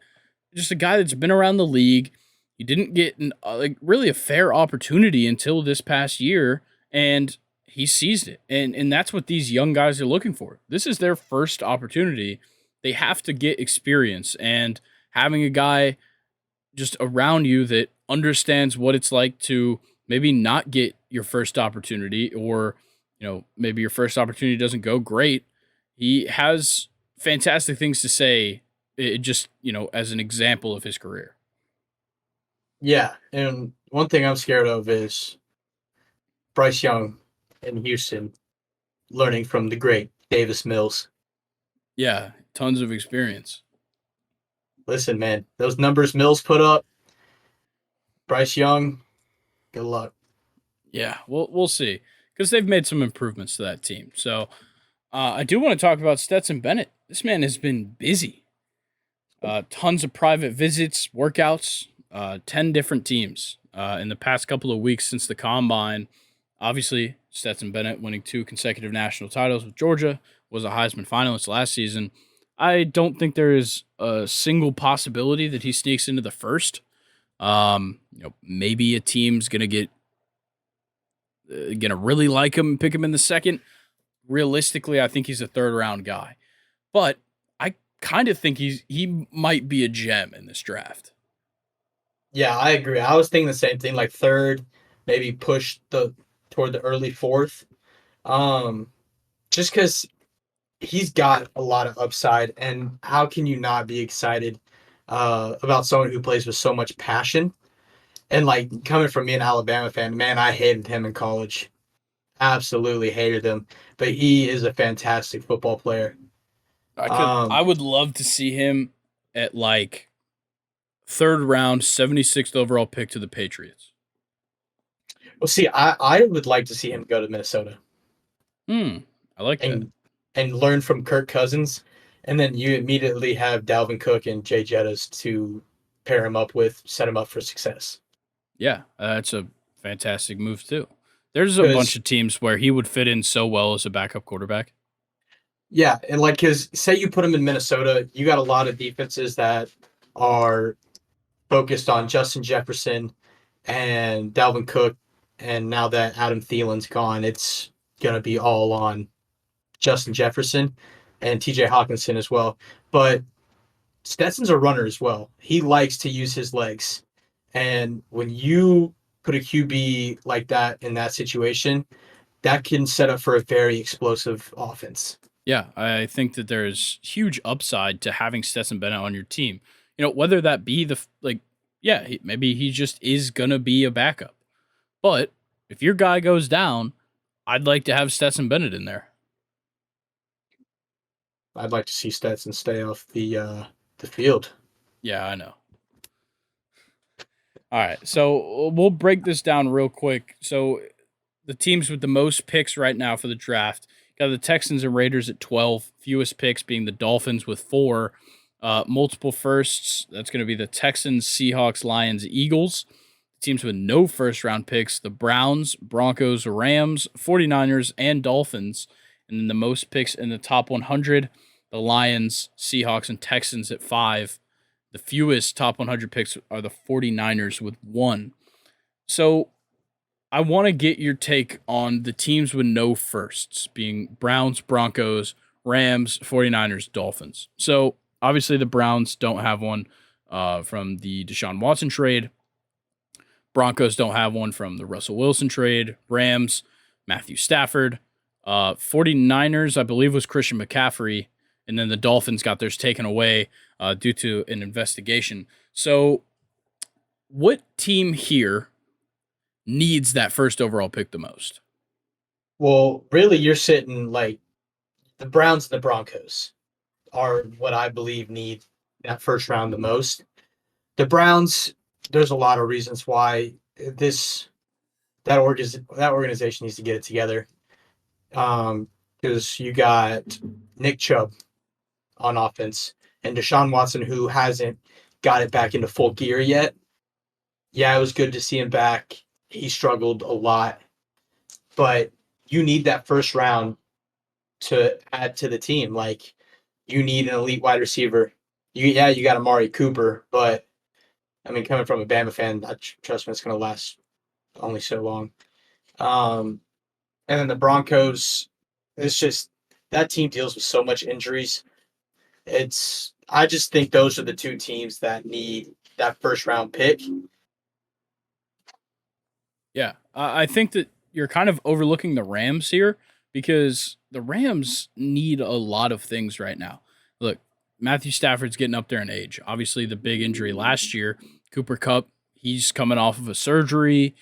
A: just a guy that's been around the league. He didn't get really a fair opportunity until this past year, and he seized it. And that's what these young guys are looking for. This is their first opportunity. They have to get experience, and having a guy just around you that understands what it's like to maybe not get your first opportunity, or maybe your first opportunity doesn't go great. He has fantastic things to say, just as an example of his career.
B: Yeah, and one thing I'm scared of is Bryce Young in Houston learning from the great Davis Mills.
A: Yeah, tons of experience.
B: Listen, man, those numbers Mills put up, Bryce Young, good luck.
A: Yeah, we'll see, because they've made some improvements to that team. So I do want to talk about Stetson Bennett. This man has been busy. Tons of private visits, workouts, 10 different teams in the past couple of weeks since the combine. Obviously, Stetson Bennett winning 2 consecutive national titles with Georgia, was a Heisman finalist last season. I don't think there is a single possibility that he sneaks into the first. Maybe a team's gonna really like him and pick him in the second. Realistically, I think he's a 3rd round guy, but I kind of think he might be a gem in this draft.
B: Yeah, I agree. I was thinking the same thing, like third, maybe push toward the early fourth. Um, just because he's got a lot of upside, and how can you not be excited about someone who plays with so much passion? And like coming from me, an Alabama fan, man, I hated him in college. Absolutely hated him. But he is a fantastic football player.
A: I
B: Um,
A: would love to see him at like 3rd round, 76th overall pick to the Patriots.
B: well, see, I would like to see him go to Minnesota
A: Hmm. I like that.
B: and learn from Kirk Cousins, and then you immediately have Dalvin Cook and Jay Jettas to pair him up with, set him up for success.
A: Yeah, that's a fantastic move too. There's a bunch
B: Because
A: of teams where he would fit in so well as a backup quarterback.
B: yeah, and like because say you put him in Minnesota, you got a lot of defenses that are focused on Justin Jefferson and Dalvin Cook, and now that Adam Thielen's gone, it's gonna be all on Justin Jefferson and TJ Hawkinson as well. But Stetson's a runner as well. He likes to use his legs. And when you put a QB like that in that situation, that can set up for a very explosive offense.
A: Yeah, I think that there's huge upside to having Stetson Bennett on your team. Whether that be yeah, maybe he just is gonna be a backup. But if your guy goes down, I'd like to have Stetson Bennett in there.
B: I'd like to see Stetson stay off the field.
A: Yeah, I know. All right, so we'll break this down real quick. So the teams with the most picks right now for the draft got the Texans and Raiders at 12, fewest picks being the Dolphins with 4. Multiple firsts, that's going to be the Texans, Seahawks, Lions, Eagles. Teams with no first round picks, the Browns, Broncos, Rams, 49ers, and Dolphins. And then the most picks in the top 100, the Lions, Seahawks, and Texans at 5. The fewest top 100 picks are the 49ers with 1. So I want to get your take on the teams with no firsts, being Browns, Broncos, Rams, 49ers, Dolphins. So obviously the Browns don't have one from the Deshaun Watson trade. Broncos don't have one from the Russell Wilson trade. Rams, Matthew Stafford. 49ers, I believe, was Christian McCaffrey. And then the Dolphins got theirs taken away due to an investigation. So what team here needs that first overall pick the most?
B: Well, really, you're sitting like the Browns and the Broncos are what I believe need that first round the most. The Browns, there's a lot of reasons why this that organization needs to get it together. Because you got Nick Chubb on offense and Deshaun Watson, who hasn't got it back into full gear yet. Yeah, it was good to see him back. He struggled a lot, but you need that first round to add to the team. Like you need an elite wide receiver. You got Amari Cooper, but I mean, coming from a Bama fan, trust me, it's going to last only so long. Um, and then the Broncos, it's just that team deals with so much injuries. I just think those are the two teams that need that first round pick.
A: Yeah, I think that you're kind of overlooking the Rams here because the Rams need a lot of things right now. Look, Matthew Stafford's getting up there in age. Obviously, the big injury last year, Cooper Cup, he's coming off of a surgery.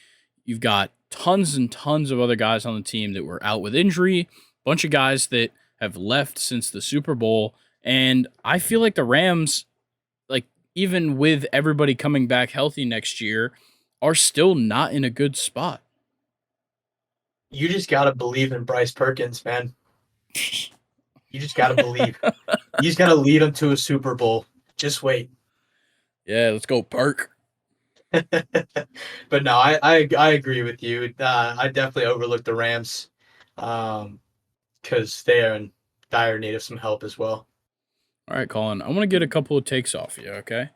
A: You've got tons and tons of other guys on the team that were out with injury, bunch of guys that have left since the Super Bowl. And I feel like the Rams, like, even with everybody coming back healthy next year, are still not in a good spot.
B: You just got to believe in Bryce Perkins, man. You just got to believe. He's going to lead them to a Super Bowl. Just wait.
A: Yeah, let's go, Perk.
B: But no, I agree with you. I definitely overlooked the Rams because they are in dire need of some help as well.
A: All right, Colin, I want to get a couple of takes off you, okay?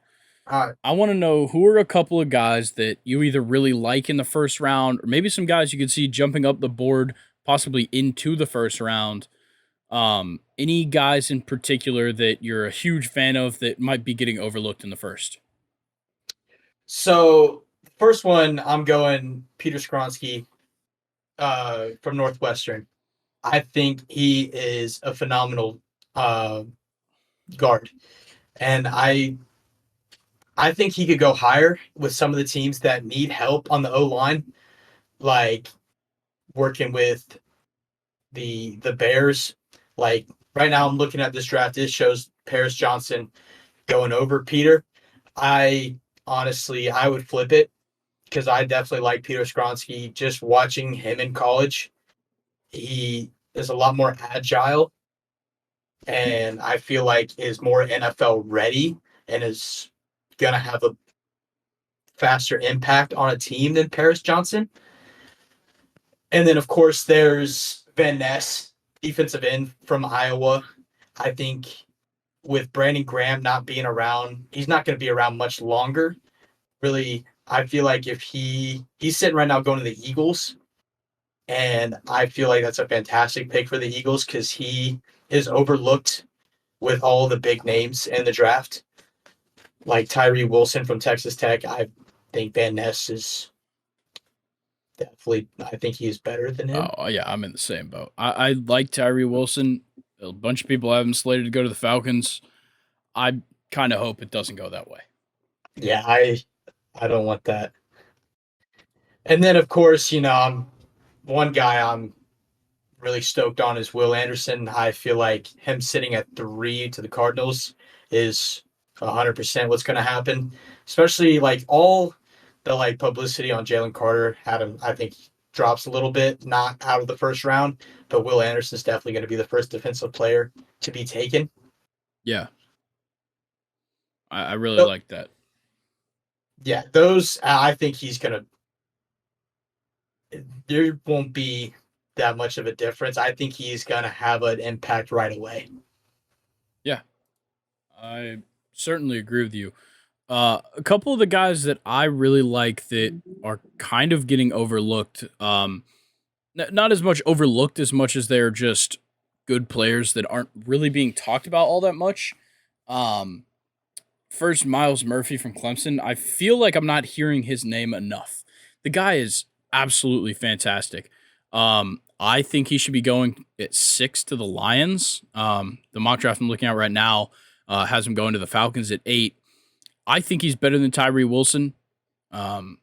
B: All right.
A: I want to know who are a couple of guys that you either really like in the first round or maybe some guys you could see jumping up the board, possibly into the first round. Any guys in particular that you're a huge fan of that might be getting overlooked in the first?
B: So the first one, I'm going Peter Skronsky from Northwestern. I think he is a phenomenal guard, and I think he could go higher with some of the teams that need help on the O line, like working with the Bears. Like right now, I'm looking at this draft. It shows Paris Johnson going over Peter. I honestly, I would flip it because I definitely like Peter Skronsky. Just watching him in college, he is a lot more agile, and I feel like is more NFL ready and is gonna have a faster impact on a team than Paris Johnson. And then, of course, there's Van Ness, defensive end from Iowa. I think with Brandon Graham not being around, he's not going to be around much longer. Really, I feel like if he's sitting right now going to the Eagles, and I feel like that's a fantastic pick for the Eagles because he is overlooked with all the big names in the draft, like Tyree Wilson from Texas Tech. I think Van Ness is definitely. I think he is better than him.
A: Oh, yeah, I'm in the same boat. I like Tyree Wilson. A bunch of people have him slated to go to the Falcons. I kind of hope it doesn't go that way.
B: Yeah, I don't want that. And then, of course, one guy I'm really stoked on is Will Anderson. I feel like him sitting at 3 to the Cardinals is 100% what's going to happen, especially like all the like publicity on Jalen Carter had him, I think, drops a little bit, not out of the first round, but Will Anderson is definitely going to be the first defensive player to be taken.
A: Yeah. I really like that.
B: Yeah, those, I think he's going to, there won't be that much of a difference. I think he's going to have an impact right away.
A: Yeah. I certainly agree with you. A couple of the guys that I really like that are kind of getting overlooked, not as much overlooked as much as they're just good players that aren't really being talked about all that much. First, Miles Murphy from Clemson. I feel like I'm not hearing his name enough. The guy is absolutely fantastic. I think he should be going at 6 to the Lions. The mock draft I'm looking at right now has him going to the Falcons at 8. I think he's better than Tyree Wilson.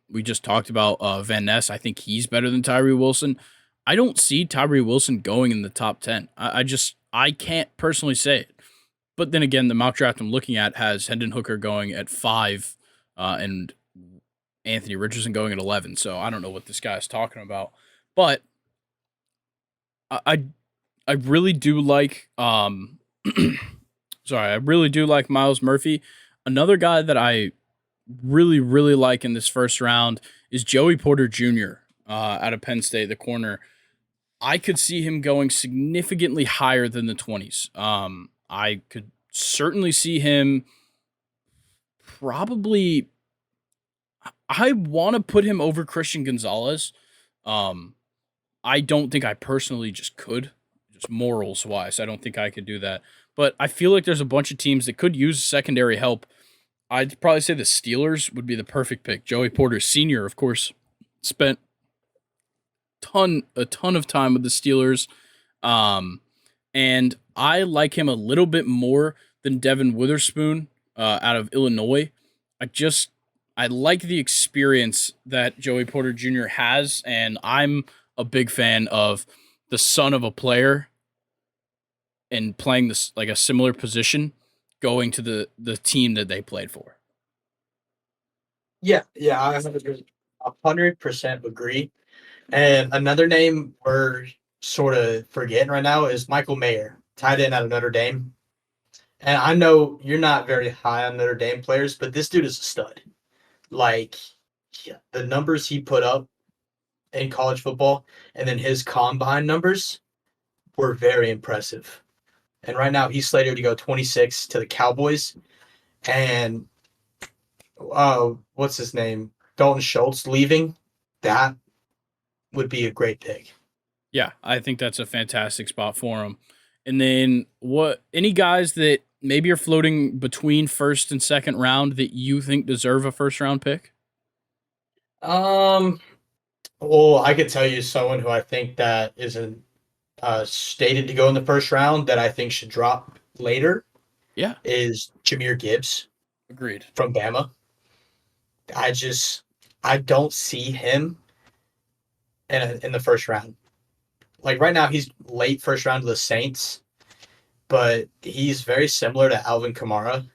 A: We just talked about Van Ness. I think he's better than Tyree Wilson. I don't see Tyree Wilson going in the top 10. I I can't personally say it. But then again, the mock draft I'm looking at has Hendon Hooker going at 5, and Anthony Richardson going at 11. So I don't know what this guy is talking about. But I I really do like sorry, I really do like Miles Murphy. Another guy that I really like in this first round is Joey Porter Jr. Out of Penn State, the corner. I could see him going significantly higher than the 20s. I could certainly see him probably. I want to put him over Christian Gonzalez. Um, I don't think I personally just could, just morals wise. I don't think I could do that. But I feel like there's a bunch of teams that could use secondary help. I'd probably say the Steelers would be the perfect pick. Joey Porter Sr., of course, spent a ton of time with the Steelers. And I like him a little bit more than Devin Witherspoon out of Illinois. I just I like the experience that Joey Porter Jr. has, and I'm a big fan of the son of a player and playing this like a similar position, going to the team that they played for.
B: Yeah, yeah, I 100% agree. And another name we're sort of forgetting right now is Michael Mayer, tight end out of Notre Dame. And I know you're not very high on Notre Dame players, but this dude is a stud. Like, yeah, the numbers he put up in college football and then his combine numbers were very impressive. And right now he's slated to go 26 to the Cowboys. And what's his name? Dalton Schultz leaving. That would be a great pick.
A: Yeah, I think that's a fantastic spot for him. And then what any guys that maybe are floating between first and second round that you think deserve a first round pick?
B: Um, well, I could tell you someone who I think that isn't stated to go in the first round that I think should drop later
A: Yeah,
B: is Jameer Gibbs
A: agreed.
B: from Bama. I just I don't see him in the first round. Like right now, he's late first round to the Saints, but he's very similar to Alvin Kamara.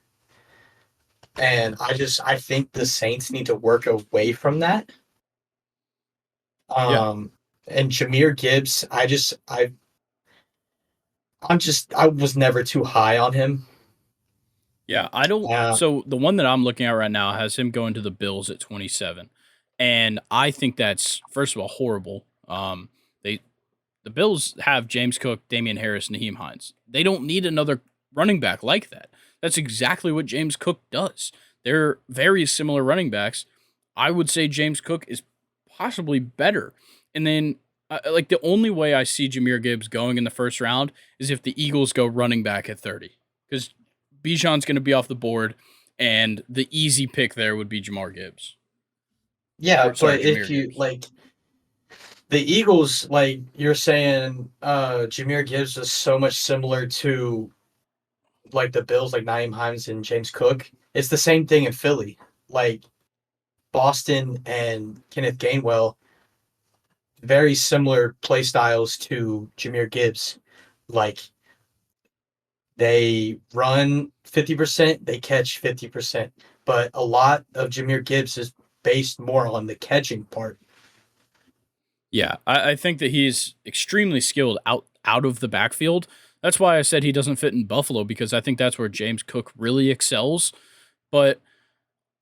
B: And I think the Saints need to work away from that.
A: Yeah.
B: Um, and Jameer Gibbs, I was never too high on him.
A: Yeah, I don't.
B: Uh,
A: So the one that I'm looking at right now has him going to the Bills at 27, and I think that's first of all horrible. They the Bills have James Cook, Damian Harris, Naheem Hines. They don't need another running back like that. That's exactly what James Cook does. They're very similar running backs. I would say James Cook is possibly better. And then, like the only way I see Jameer Gibbs going in the first round is if the Eagles go running back at 30, because Bijan's going to be off the board, and the easy pick there would be Jamar Gibbs.
B: yeah,
A: Or sorry,
B: but if
A: Jameer
B: you
A: Gibbs.
B: like the Eagles, like you're saying, Jameer Gibbs is so much similar to like the Bills, like Naeem Hines and James Cook. It's the same thing in Philly. Like Boston and Kenneth Gainwell, very similar play styles to Jameer Gibbs. Like they run 50%, they catch 50%. But a lot of Jameer Gibbs is based more on the catching part.
A: Yeah, I think that he's extremely skilled out of the backfield. That's why I said he doesn't fit in Buffalo, because I think that's where James Cook really excels. But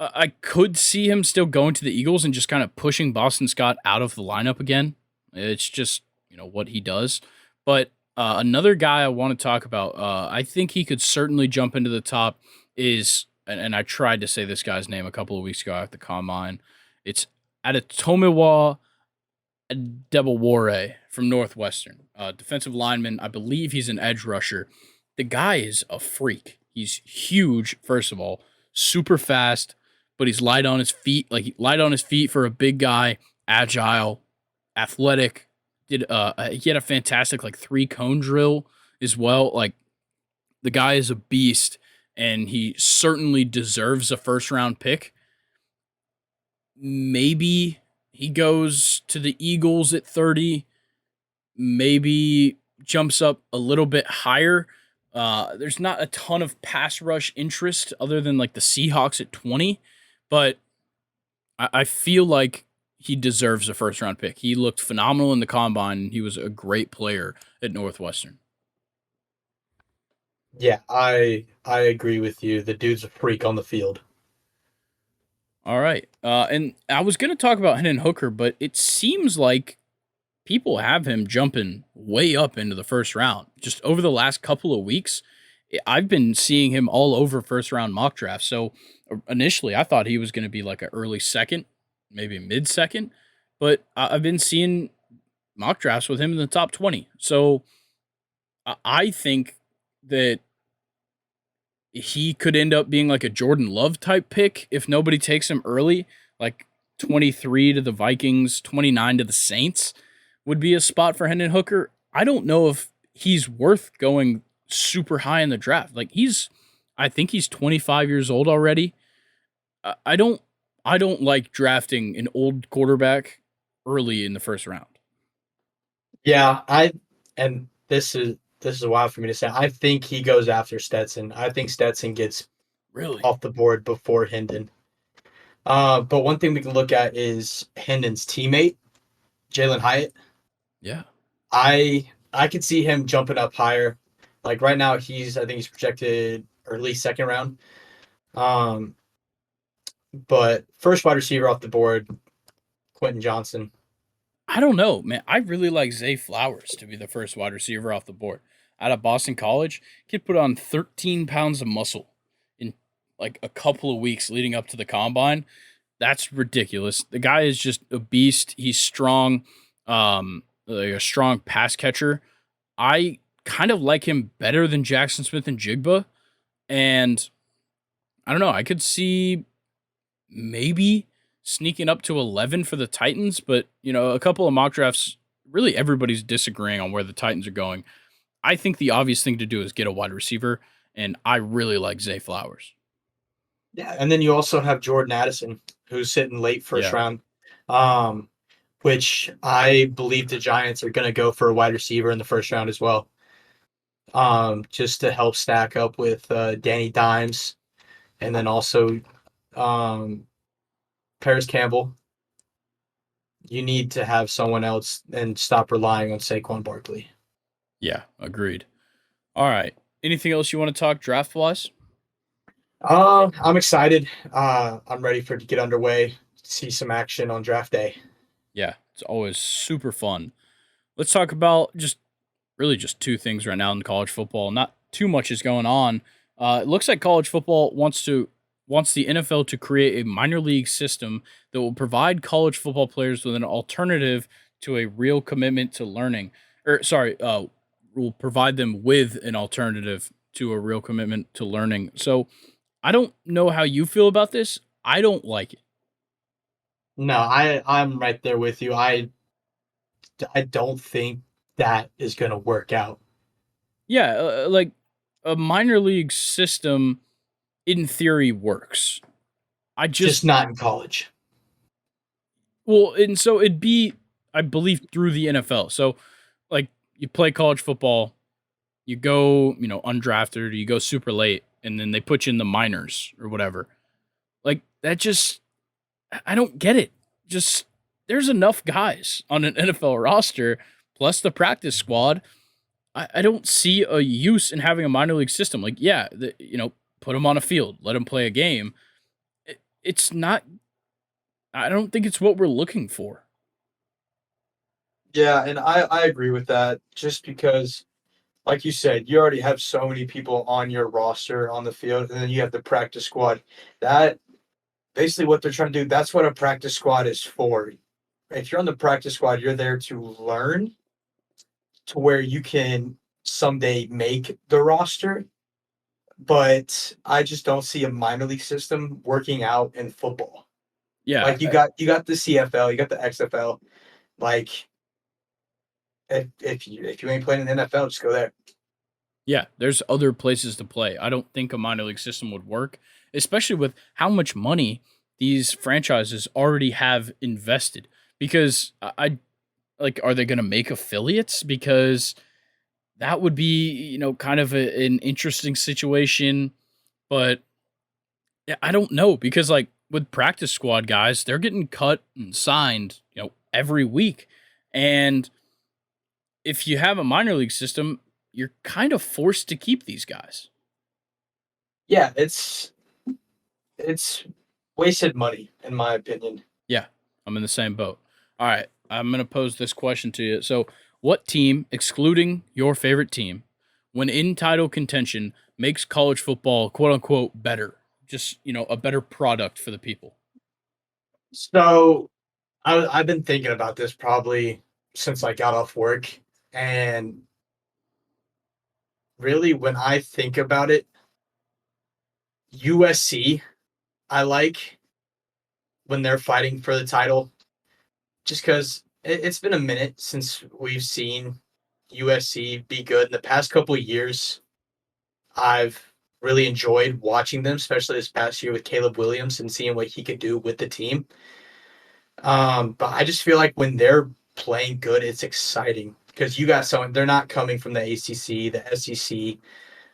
A: I could see him still going to the Eagles and just kind of pushing Boston Scott out of the lineup again. It's just what he does. But another guy I want to talk about, I think he could certainly jump into the top. Is and I tried to say this guy's name a couple of weeks ago at the combine. It's Adetomiwa Debawore from Northwestern, defensive lineman. I believe he's an edge rusher. The guy is a freak. He's huge, first of all, super fast, but he's light on his feet. Like light on his feet for a big guy, agile, athletic. He had a fantastic like 3 cone drill as well. Like the guy is a beast, and he certainly deserves a first round pick. Maybe he goes to the Eagles at 30. Maybe jumps up a little bit higher. There's not a ton of pass rush interest other than like the Seahawks at 20, but I feel like he deserves a first round pick. He looked phenomenal in the combine. He was a great player at Northwestern.
C: Yeah, I agree with you. The dude's a freak on the field.
A: All right. And I was going to talk about Hendon Hooker, but it seems like people have him jumping way up into the first round. Just over the last couple of weeks, I've been seeing him all over first round mock drafts. So initially, I thought he was going to be like an early second, maybe mid second, but I've been seeing mock drafts with him in the top 20. So I think that he could end up being like a Jordan Love type pick if nobody takes him early, like 23 to the Vikings, 29 to the Saints would be a spot for Hendon Hooker. I don't know if he's worth going super high in the draft. I think he's 25 years old already. I don't like drafting an old quarterback early in the first round.
C: Yeah, and this is wild for me to say. I think he goes after Stetson. I think Stetson gets
A: Really?
C: off the board before Hendon. But one thing we can look at is Hendon's teammate, Jalen Hyatt.
A: Yeah.
C: I could see him jumping up higher. Like right now, I think he's projected early second round. But first wide receiver off the board, Quentin Johnson.
A: I don't know, man. I really like Zay Flowers to be the first wide receiver off the board. Out of Boston College, kid put on 13 pounds of muscle in like a couple of weeks leading up to the combine. That's ridiculous. The guy is just a beast. He's strong, like a strong pass catcher. I kind of like him better than Jackson Smith and Jigba. And I don't know. I could see maybe sneaking up to 11 for the Titans, but a couple of mock drafts, really everybody's disagreeing on where the Titans are going. I think the obvious thing to do is get a wide receiver, and I really like Zay Flowers.
C: Yeah, and then you also have Jordan Addison, who's sitting late first round, which I believe the Giants are going to go for a wide receiver in the first round as well, just to help stack up with Danny Dimes, and then also Paris Campbell. You need to have someone else and stop relying on Saquon Barkley.
A: Yeah, agreed. All right. Anything else you want to talk draft wise?
C: I'm excited. I'm ready for it to get underway, see some action on draft day.
A: Yeah, it's always super fun. Let's talk about just two things right now in college football. Not too much is going on. It looks like college football wants the NFL to create a minor league system that will provide college football players with an alternative to a real commitment to learning. Will provide them with an alternative to a real commitment to learning. So I don't know how you feel about this. I don't like it.
C: No, I'm right there with you. I don't think that is going to work out.
A: Yeah, like a minor league system in theory works.
C: Just not in college.
A: Well, and so it'd be, I believe, through the NFL. So like you play college football, you go, undrafted, or you go super late, and then they put you in the minors or whatever. Like that just, I don't get it. Just there's enough guys on an NFL roster plus the practice squad. I don't see a use in having a minor league system. Like, yeah, put them on a field, let them play a game. It's not, I don't think it's what we're looking for.
C: Yeah, and I agree with that just because, like you said, you already have so many people on your roster on the field, and then you have the practice squad. That basically what they're trying to do, that's what a practice squad is for. If you're on the practice squad, you're there to learn to where you can someday make the roster. But I just don't see a minor league system working out in football.
A: Yeah.
C: Like you got the CFL, you got the XFL. Like if you ain't playing in the NFL, just go there.
A: Yeah, there's other places to play. I don't think a minor league system would work, especially with how much money these franchises already have invested. Because I like, are they going to make affiliates? Because that would be, kind of an interesting situation. But yeah, I don't know because like with practice squad guys, they're getting cut and signed, every week. And if you have a minor league system, you're kind of forced to keep these guys.
C: Yeah, it's wasted money in my opinion.
A: Yeah, I'm in the same boat. All right, I'm going to pose this question to you. So, what team, excluding your favorite team, when in title contention, makes college football quote unquote better? Just, a better product for the people.
C: So I've been thinking about this probably since I got off work, and really when I think about it, USC I like when they're fighting for the title, just because it's been a minute since we've seen USC be good. In the past couple of years, I've really enjoyed watching them, especially this past year with Caleb Williams and seeing what he could do with the team. But I just feel like when they're playing good, it's exciting because you got someone, they're not coming from the ACC, the SEC.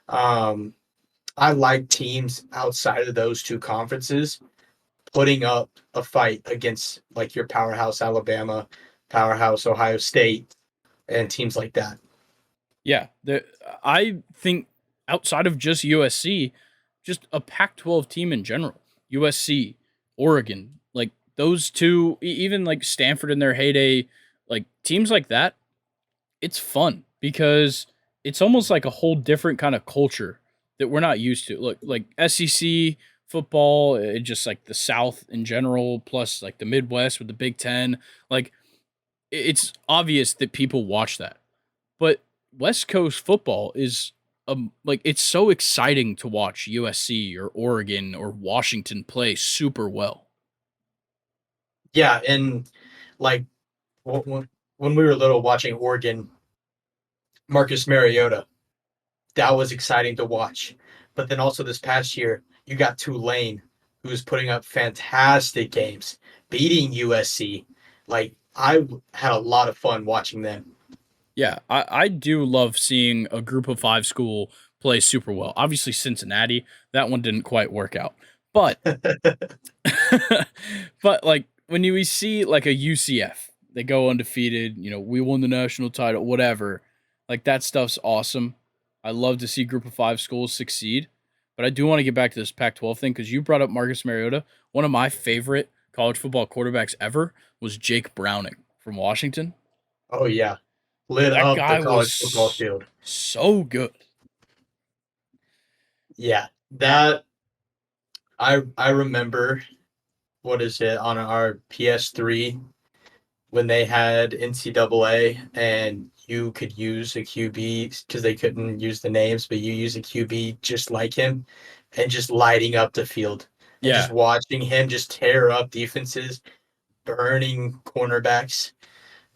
C: Um, I like teams outside of those two conferences putting up a fight against like your powerhouse Alabama, powerhouse Ohio State, and teams like that.
A: Yeah, I think outside of just USC, just a Pac-12 team in general, USC, Oregon, like those two, even like Stanford in their heyday, like teams like that, it's fun because it's almost like a whole different kind of culture that we're not used to. Look, like SEC football, just like the South in general, plus like the Midwest with the Big Ten, like it's obvious that people watch that. But West Coast football is like it's so exciting to watch USC or Oregon or Washington play super well.
C: Yeah, and like when we were little watching Oregon, Marcus Mariota, that was exciting to watch. But then also this past year, you got Tulane, who was putting up fantastic games, beating USC. Like had a lot of fun watching them.
A: Yeah, I do love seeing a group of five school play super well. Obviously, Cincinnati, that one didn't quite work out. But but like when we see like a UCF, they go undefeated, we won the national title, whatever. Like that stuff's awesome. I love to see group of five schools succeed. But I do want to get back to this Pac-12 thing because you brought up Marcus Mariota. One of my favorite college football quarterbacks ever was Jake Browning from Washington.
C: Oh yeah, lit
A: That
C: up the
A: guy
C: college football
A: was
C: field.
A: so good.
C: Yeah, that I remember. What is it on our PS3 when they had NCAA and you could use a QB because they couldn't use the names, but you use a QB just like him and just lighting up the field and just
A: Yeah,
C: watching him just tear up defenses, burning cornerbacks,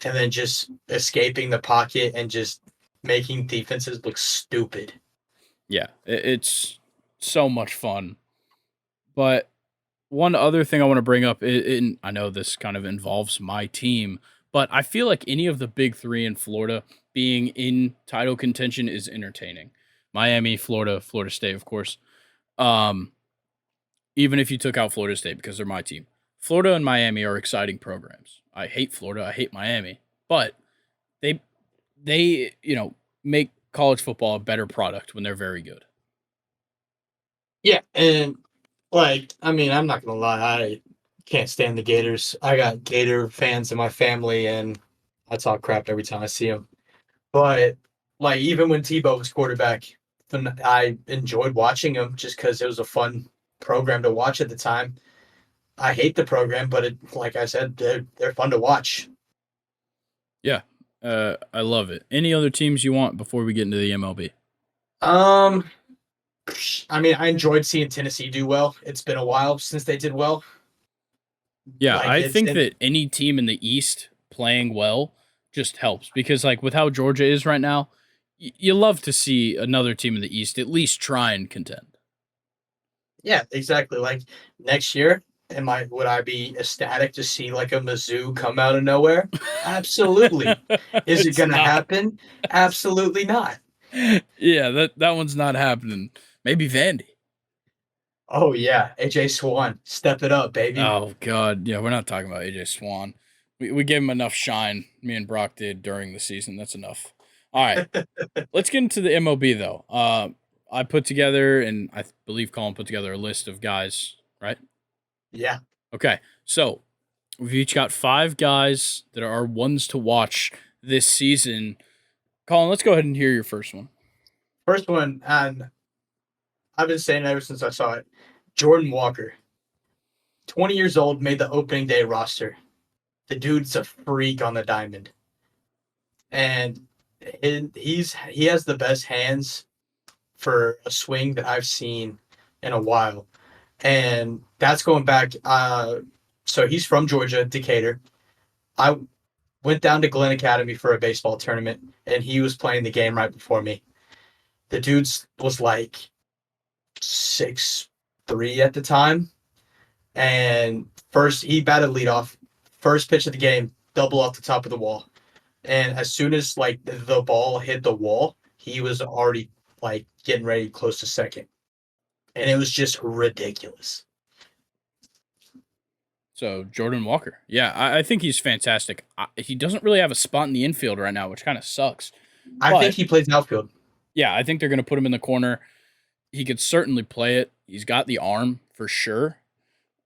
C: and then just escaping the pocket and just making defenses look stupid.
A: yeah. It's so much fun. But one other thing I want to bring up, and I know this kind of involves my team, but I feel like any of the big three in Florida being in title contention is entertaining. Miami, Florida, Florida State, of course. Um, even if you took out Florida State because they're my team, Florida and Miami are exciting programs. I hate Florida, I hate Miami, but they make college football a better product when they're very good.
C: Yeah, and like I mean, I'm not gonna lie, I can't stand the Gators. I got Gator fans in my family, and I talk crap every time I see them. But like even when Tebow was quarterback, I enjoyed watching him just because it was a fun program to watch at the time. I hate the program, but like I said, they're fun to watch.
A: Yeah, I love it. Any other teams you want before we get into the MLB?
C: Um, I mean, I enjoyed seeing Tennessee do well. It's been a while since they did well.
A: Yeah,
C: Like
A: I
C: it's
A: think that any team in the East playing well just helps because, like, with how Georgia is right now, you love to see another team in the East at least try and contend.
C: yeah, exactly. Like next year,
B: would I be ecstatic to see like a Mizzou come out of nowhere? Absolutely. Is it
A: It's
B: gonna
A: not.
B: happen? Absolutely not.
A: Yeah, that one's not happening. Maybe Vandy.
B: Oh yeah, AJ Swan, step it up, baby.
A: Oh God, yeah, we're not talking about AJ Swan. We gave him enough shine. Me and Brock did during the season. That's enough. All right, let's get into the MLB though. I put together, and I believe Colin put together a list of guys. Right?
B: Yeah.
A: Okay, so we've each got 5 guys that are ones to watch this season. Colin, let's go ahead and hear your first one.
B: First one, and I've been saying it ever since I saw it. Jordan Walker, 20 years old, made the opening day roster. The dude's a freak on the diamond, and he has the best hands for a swing that I've seen in a while, and that's going back. So he's from Georgia, Decatur. I went down to Glen Academy for a baseball tournament, and he was playing the game right before me. The dude's was like 6'3" at the time, and first he batted leadoff. First pitch of the game, double off the top of the wall. And as soon as like the ball hit the wall, he was already like getting ready close to second. And it was just ridiculous.
A: So Jordan Walker, yeah, I think he's fantastic. He doesn't really have a spot in the infield right now, which kind of sucks.
B: I
A: But
B: think he plays outfield.
A: yeah, I think they're going to put him in the corner. He could certainly play it. He's got the arm for sure.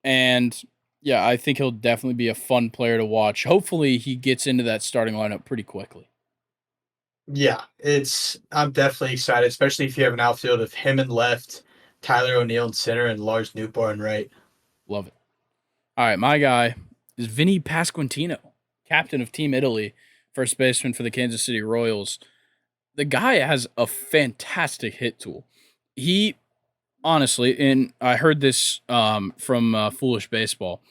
A: And yeah, I think he'll definitely be a fun player to watch. Hopefully, he gets into that starting lineup pretty quickly.
B: Yeah, I'm definitely excited, especially if you have an outfield of him in left, Tyler O'Neill in center, and Lars Nootbaar in right.
A: Love it. All right, my guy is Vinny Pasquantino, captain of Team Italy, first baseman for the Kansas City Royals. The guy has a fantastic hit tool. He honestly, and I heard this from Foolish Baseball.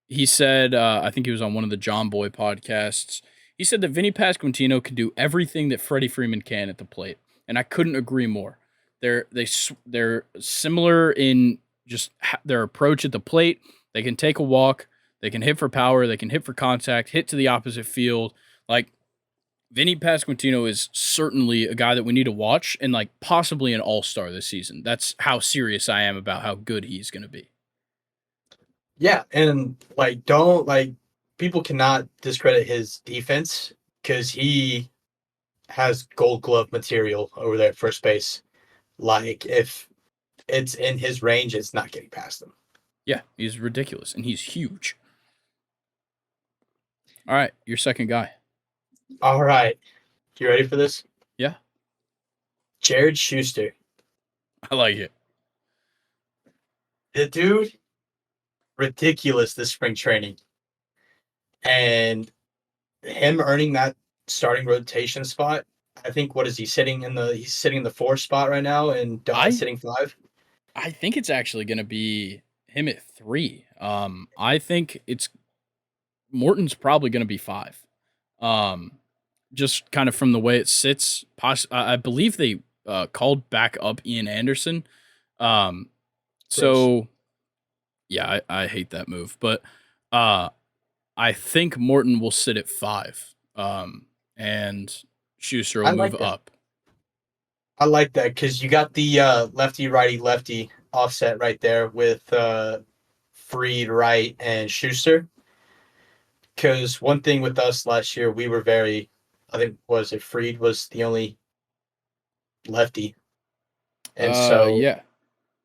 A: He said, I think he was on one of the John Boy podcasts. He said that Vinny Pasquantino can do everything that Freddie Freeman can at the plate, and I couldn't agree more. They're similar in just their approach at the plate. They can take a walk, they can hit for power, they can hit for contact, hit to the opposite field. Like Vinny Pasquantino is certainly a guy that we need to watch, and like possibly an all-star this season. That's how serious I am about how good he's going to be.
B: Yeah, and like don't like people cannot discredit his defense because he has gold glove material over there at first base. Like if it's in his range, it's not getting past him.
A: Yeah, he's ridiculous, and he's huge. All right, your second guy.
B: All right. You ready for this?
A: Yeah,
B: Jared Schuster.
A: I like it.
B: The dude, ridiculous this spring training. And him earning that starting rotation spot, I think what is he sitting in the he's sitting in the 4th spot right now and Don's sitting 5.
A: I think it's actually going to be him at 3. I think it's Morton's probably going to be 5. Just kind of from the way it sits. I believe they called back up Ian Anderson. So yeah, I hate that move, but I think Morton will sit at 5. And Schuster will move up.
B: I like that because you got the lefty righty lefty offset right there with Freed right and Schuster. Because one thing with us last year, we were very, I think, was it Freed was the only lefty, and
A: Yeah.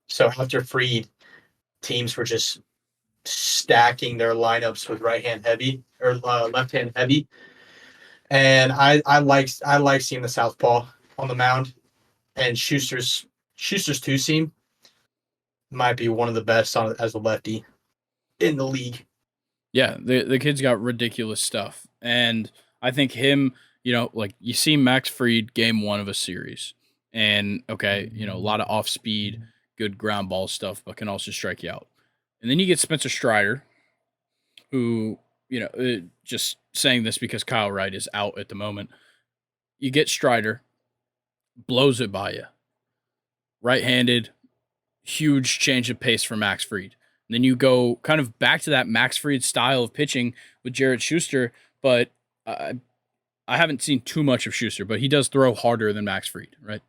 B: So after Freed, teams were just stacking their lineups with right hand heavy or left hand heavy, and I like seeing the southpaw on the mound, and Schuster's two seam might be one of the best as a lefty in the league.
A: Yeah, the kid's got ridiculous stuff. And I think him, like you see Max Fried game 1 of a series. And okay, a lot of off speed, good ground ball stuff, but can also strike you out. And then you get Spencer Strider, who, just saying this because Kyle Wright is out at the moment. You get Strider, blows it by you. Right-handed, huge change of pace for Max Fried. Then you go kind of back to that Max Fried style of pitching with Jared Schuster, but uh, I haven't seen too much of Schuster, but he does throw harder than Max Fried, right?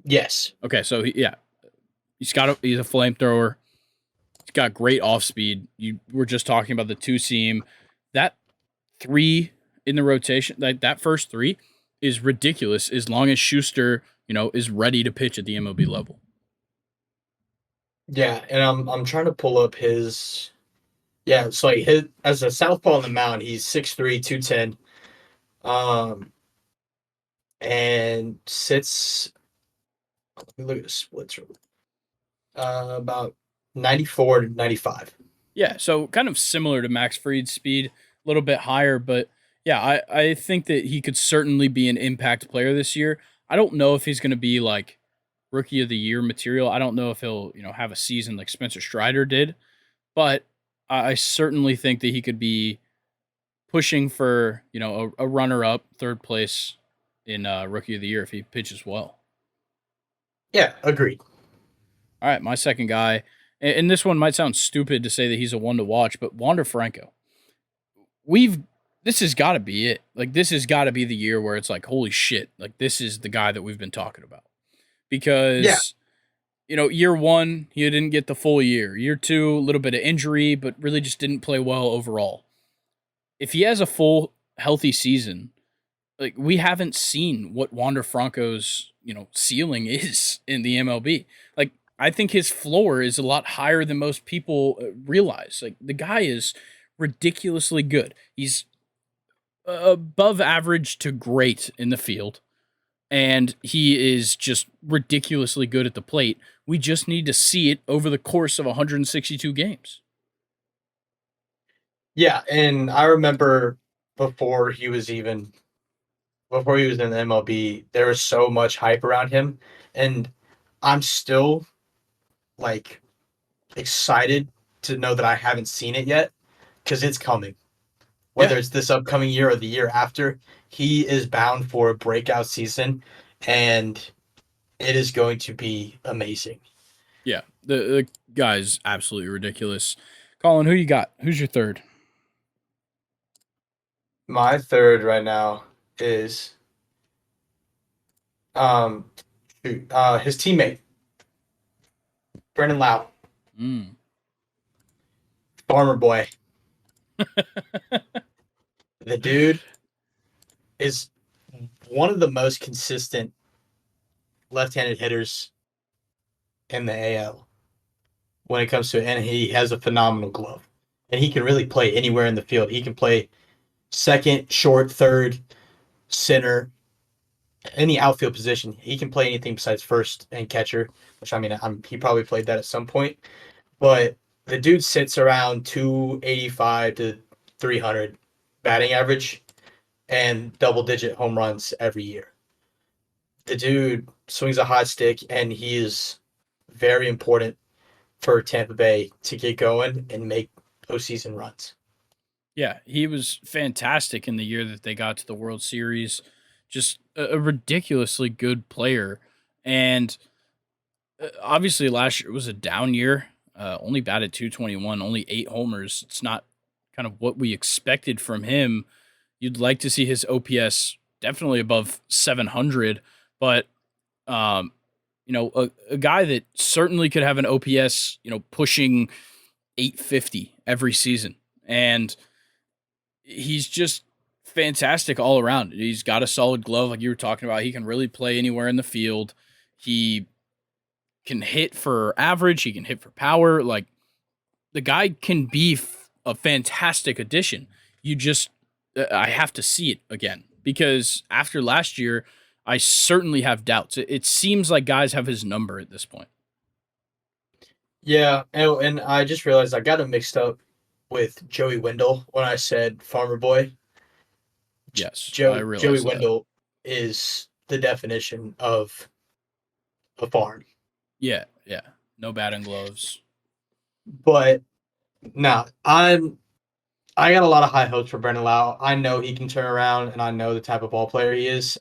B: Yes.
A: Okay, so he's a flamethrower. He's got great off speed. You were just talking about the two seam. That three in the rotation, like that first three, is ridiculous as long as Schuster, is ready to pitch at the MLB level.
B: Yeah, and I'm trying to pull up his. Yeah, it's like his as a southpaw on the mound, he's 6'3", 210. Um, and sits. Let me look at the splits. About 94 to 95.
A: Yeah, so kind of similar to Max Fried's speed, a little bit higher, but yeah, I think that he could certainly be an impact player this year. I don't know if he's going to be like rookie of the year material. I don't know if he'll, have a season like Spencer Strider did, but I certainly think that he could be pushing for, a runner up, third place in rookie of the year if he pitches well.
B: Yeah, agreed.
A: All right, my second guy, and this one might sound stupid to say that he's a one to watch, but Wander Franco. We've This has got to be it. Like this has got to be the year where it's like, holy shit, like this is the guy that we've been talking about.
B: Yeah,
A: Because year one, he didn't get the full year. Year two, a little bit of injury, but really just didn't play well overall. If he has a full healthy season, like we haven't seen what Wander Franco's, ceiling is in the MLB. Like I think his floor is a lot higher than most people realize. Like the guy is ridiculously good. He's above average to great in the field, and he is just ridiculously good at the plate. We just need to see it over the course of 162 games.
B: yeah, and I remember before he was even before he was in the MLB, there was so much hype around him, and I'm still like excited to know that I haven't seen it yet because it's coming. Whether
A: Yeah,
B: it's this upcoming year or the year after, he is bound for a breakout season, and it is going to be amazing.
A: yeah. The guy's absolutely ridiculous. Colin, who you got? Who's your third?
B: My third right now is um his teammate, Brendan Lau,
A: Mm.
B: farmer boy. The dude is one of the most consistent left-handed hitters in the AL when it comes to it, and he has a phenomenal glove. And he can really play anywhere in the field. He can play second, short, third, center, any outfield position. He can play anything besides first and catcher, which I mean, he probably played that at some point. But the dude sits around 285 to 300 batting average and double digit home runs every year. The dude swings a hot stick, and he is very important for Tampa Bay to get going and make postseason runs.
A: Yeah, he was fantastic in the year that they got to the World Series. Just a ridiculously good player. And obviously, last year was a down year. Only batted 221, only 8 homers. It's not kind of what we expected from him. You'd like to see his OPS definitely above 700, but a guy that certainly could have an OPS, pushing 850 every season. And he's just fantastic all around. He's got a solid glove, like you were talking about. He can really play anywhere in the field. He can hit for average. He can hit for power. Like the guy can be a fantastic addition. You just, I have to see it again because after last year, I certainly have doubts. It seems like guys have his number at this point.
B: Yeah, and I just realized I got him mixed up with Joey Wendell when I said Farmer Boy.
A: Yes, I
B: Joey
A: realize that.
B: Wendell is the definition of a farm.
A: Yeah, yeah. No batting gloves.
B: But no, I got a lot of high hopes for Brendan Lau. I know he can turn around, and I know the type of ball player he is.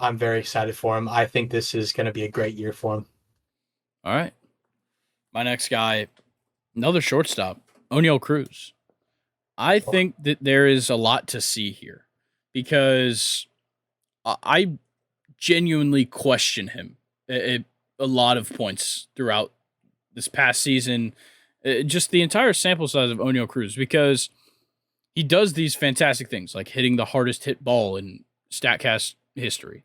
B: I'm very excited for him. I think this is going to be a great year for him.
A: All right. My next guy, another shortstop, O'Neal Cruz. I think that there is a lot to see here because I genuinely question him at a lot of points throughout this past season. Just the entire sample size of O'Neal Cruz because he does these fantastic things like hitting the hardest hit ball in Statcast history.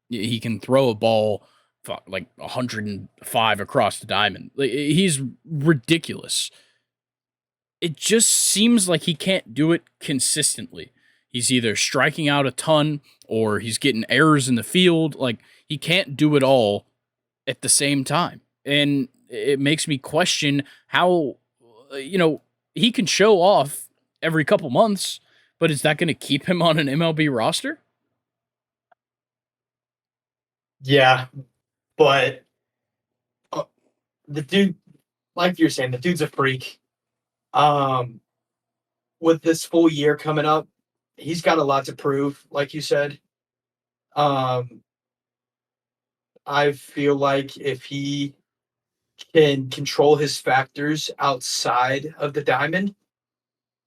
A: He can throw a ball like 105 across the diamond. Like, he's ridiculous. It just seems like he can't do it consistently. He's either striking out a ton or he's getting errors in the field. Like he can't do it all at the same time. And it makes me question how, he can show off every couple months, but is that going to keep him on an MLB roster?
B: Yeah, but the dude, like you're saying, the dude's a freak. Um, with this full year coming up, he's got a lot to prove, like you said. Um, I feel like if he can control his factors outside of the diamond,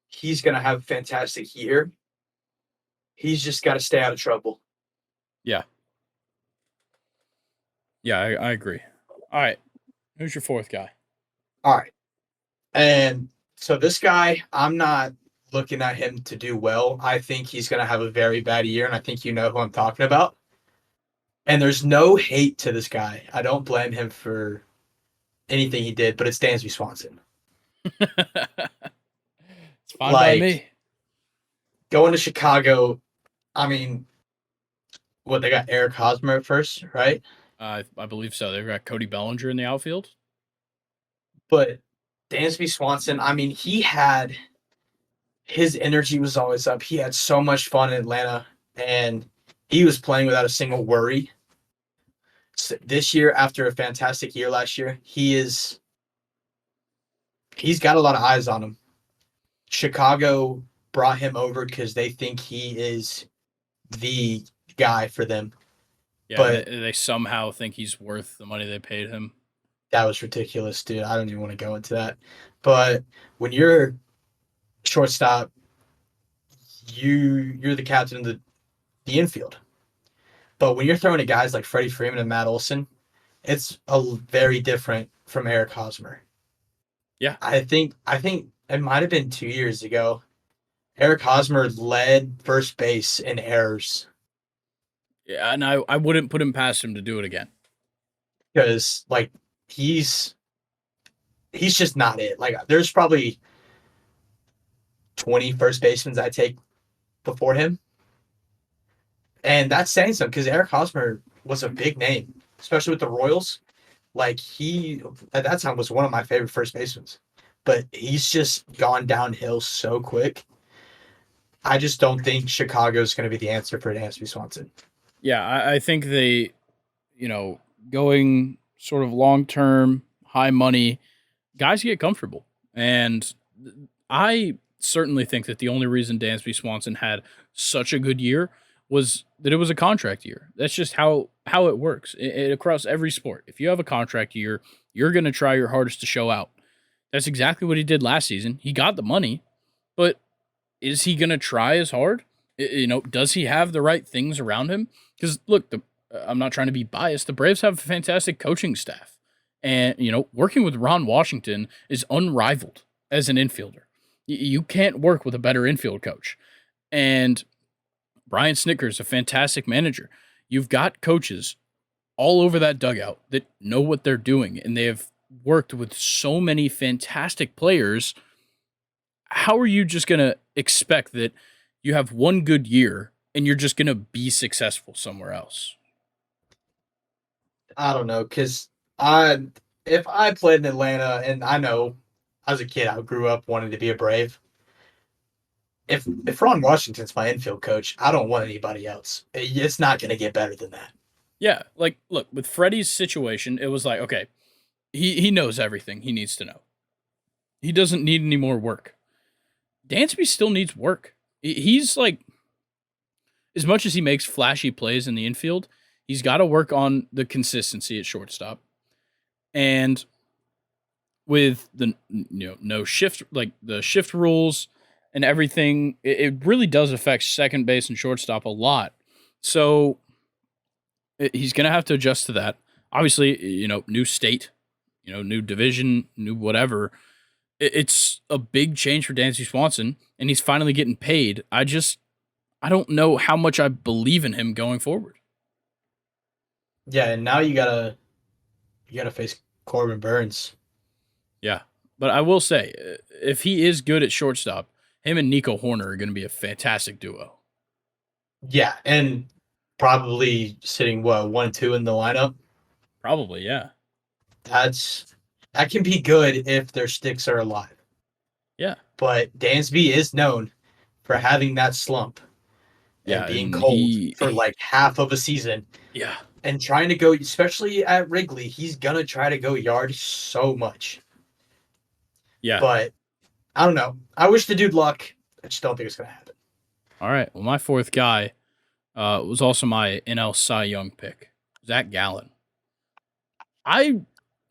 B: he's going to have a fantastic year. He's just got to stay out of trouble.
A: Yeah. Yeah, I agree. All right. Who's your fourth guy?
B: All right. And so this guy, I'm not looking at him to do well. I think he's going to have a very bad year, and I think you know who I'm talking about. And there's no hate to this guy. I don't blame him for anything he did, but it's Dansby Swanson.
A: It's fine by me.
B: Going to Chicago, I mean, what, they got Eric Hosmer at first, right?
A: I believe so. They've got Cody Bellinger in the outfield.
B: But Dansby Swanson, I mean, his energy was always up. He had so much fun in Atlanta, and he was playing without a single worry. So this year, after a fantastic year last year, he's got a lot of eyes on him. Chicago brought him over because they think he is the guy for them.
A: Yeah,
B: but
A: they somehow think he's worth the money they paid him.
B: That was ridiculous, dude. I don't even want to go into that. But when you're shortstop, you're the captain of the infield. But when you're throwing to guys like Freddie Freeman and Matt Olson, it's very different from Eric Hosmer.
A: Yeah.
B: I think it might have been 2 years ago. Eric Hosmer led first base in errors.
A: Yeah, and I wouldn't put him past him to do it again.
B: Because like he's just not it. Like there's probably 20 first basemen I take before him. And that's saying something because Eric Hosmer was a big name, especially with the Royals. Like he at that time was one of my favorite first basemen. But he's just gone downhill so quick. I just don't think Chicago is going to be the answer for Dansby Swanson.
A: Yeah, I think they, going sort of long-term, high money, guys get comfortable. And I certainly think that the only reason Dansby Swanson had such a good year was that it was a contract year. That's just how it works across every sport. If you have a contract year, you're going to try your hardest to show out. That's exactly what he did last season. He got the money, but is he going to try as hard? Does he have the right things around him? Because look, I'm not trying to be biased. The Braves have a fantastic coaching staff, and working with Ron Washington is unrivaled as an infielder. You can't work with a better infield coach, and Brian Snitker's a fantastic manager. You've got coaches all over that dugout that know what they're doing, and they have worked with so many fantastic players. How are you just going to expect that you have one good year and you're just going to be successful somewhere else?
B: I don't know, because if I played in Atlanta, and I know as a kid I grew up wanting to be a Brave. If Ron Washington's my infield coach, I don't want anybody else. It's not going to get better than that.
A: Yeah, like look, with Freddie's situation, it was like, okay, he knows everything he needs to know. He doesn't need any more work. Dansby still needs work. He's like, as much as he makes flashy plays in the infield, he's got to work on the consistency at shortstop. And with the no shift, like the shift rules and everything, it really does affect second base and shortstop a lot. So he's gonna have to adjust to that. Obviously, new state, new division, new whatever. It's a big change for Dansby Swanson, and he's finally getting paid. I don't know how much I believe in him going forward.
B: Yeah, and now you gotta face Corbin Burns.
A: Yeah, but I will say, if he is good at shortstop, him and Nico Horner are going to be a fantastic duo.
B: Yeah, and probably sitting what 1-2 in the lineup.
A: Probably, yeah,
B: That can be good if their sticks are alive.
A: yeah,
B: But Dansby is known for having that slump and
A: yeah,
B: being
A: and
B: cold for like half of a season
A: yeah,
B: and trying to go, especially at Wrigley, he's gonna try to go yard so much.
A: yeah.
B: But I don't know. I wish the dude luck. I just don't think it's gonna happen.
A: All right. Well, my fourth guy was also my NL Cy Young pick, Zach Gallen. I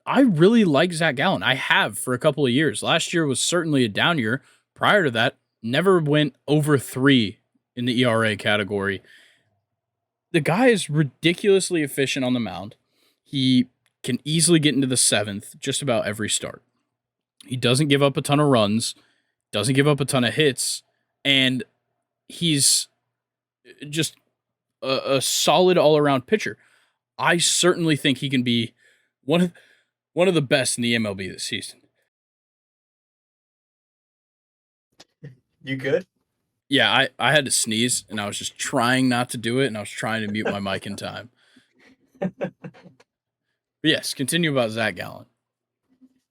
A: I really like Zach Gallen. I have for a couple of years. Last year was certainly a down year. Prior to that, never went over 3 in the ERA category. The guy is ridiculously efficient on the mound. He can easily get into the 7th just about every start. He doesn't give up a ton of runs, doesn't give up a ton of hits, and he's just a solid all around pitcher. I certainly think he can be one of the best in the MLB this season.
B: You good?
A: Yeah, I had to sneeze and I was just trying not to do it and I was trying to mute my mic in time. But yes, continue about Zach Gallen.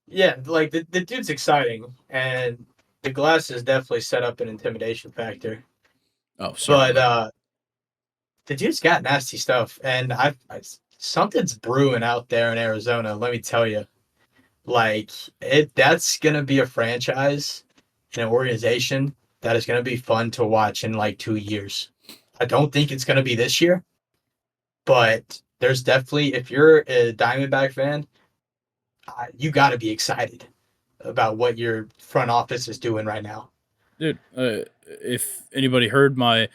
B: Yeah, like the dude's exciting, and the glass is definitely set up an intimidation factor.
A: Oh, sorry.
B: But the dude's got nasty stuff, and something's brewing out there in Arizona. Let me tell you, like that's gonna be a franchise, an organization that is gonna be fun to watch in like 2 years. I don't think it's gonna be this year, but there's definitely if you're a Diamondback fan, you got to be excited about what your front office is doing right now.
A: Dude, if anybody heard my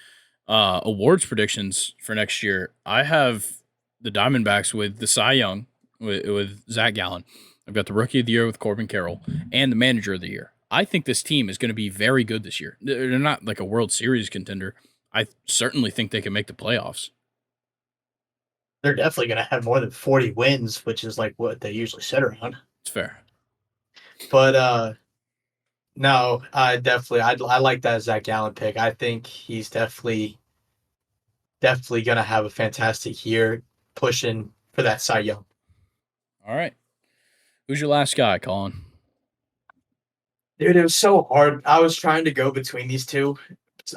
A: awards predictions for next year, I have the Diamondbacks with the Cy Young with Zach Gallen. I've got the Rookie of the Year with Corbin Carroll and the Manager of the Year. I think this team is going to be very good this year. They're not like a World Series contender. I certainly think they can make the playoffs.
B: They're definitely going to have more than 40 wins, which is like what they usually sit around.
A: It's fair.
B: But no, I like that Zach Gallen pick. I think he's definitely going to have a fantastic year pushing for that Cy Young.
A: All right. Who's your last guy, Colin?
B: Dude, it was so hard. I was trying to go between these two.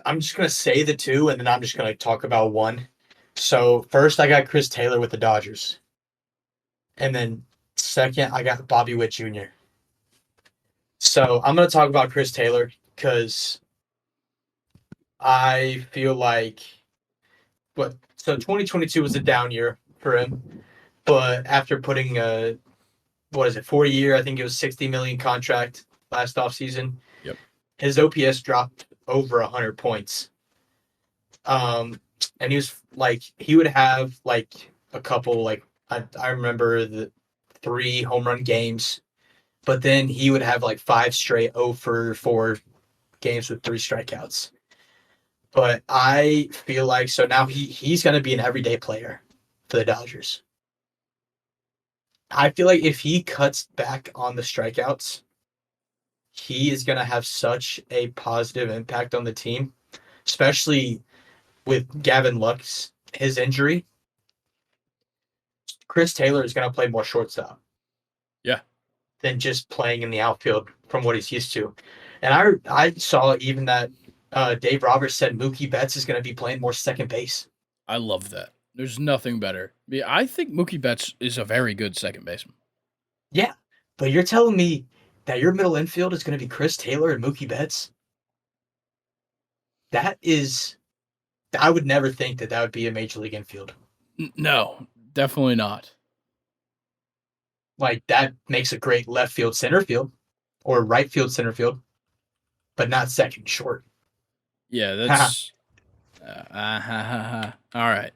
B: I'm just going to say the two, and then I'm just going to talk about one. So first, I got Chris Taylor with the Dodgers. And then second, I got Bobby Witt Jr. So I'm going to talk about Chris Taylor because I feel like so 2022 was a down year for him. But after putting 4-year, I think it was 60 million contract last offseason.
A: Yep.
B: His OPS dropped over 100 points. And he would have like a couple, like I remember the 3 home run games, but then he would have like 5 straight 0 for 4 games with 3 strikeouts. But I feel like so now he's going to be an everyday player for the Dodgers. I feel like if he cuts back on the strikeouts, he is going to have such a positive impact on the team, especially with Gavin Lux, his injury. Chris Taylor is going to play more shortstop.
A: Yeah.
B: Than just playing in the outfield from what he's used to. And I saw even that Dave Roberts said Mookie Betts is going to be playing more second base.
A: I love that. There's nothing better. I think Mookie Betts is a very good second baseman.
B: Yeah, but you're telling me that your middle infield is going to be Chris Taylor and Mookie Betts? I would never think that would be a major league infield.
A: No, definitely not.
B: Like that makes a great left field center field or right field center field, but not second short.
A: Yeah, that's all right.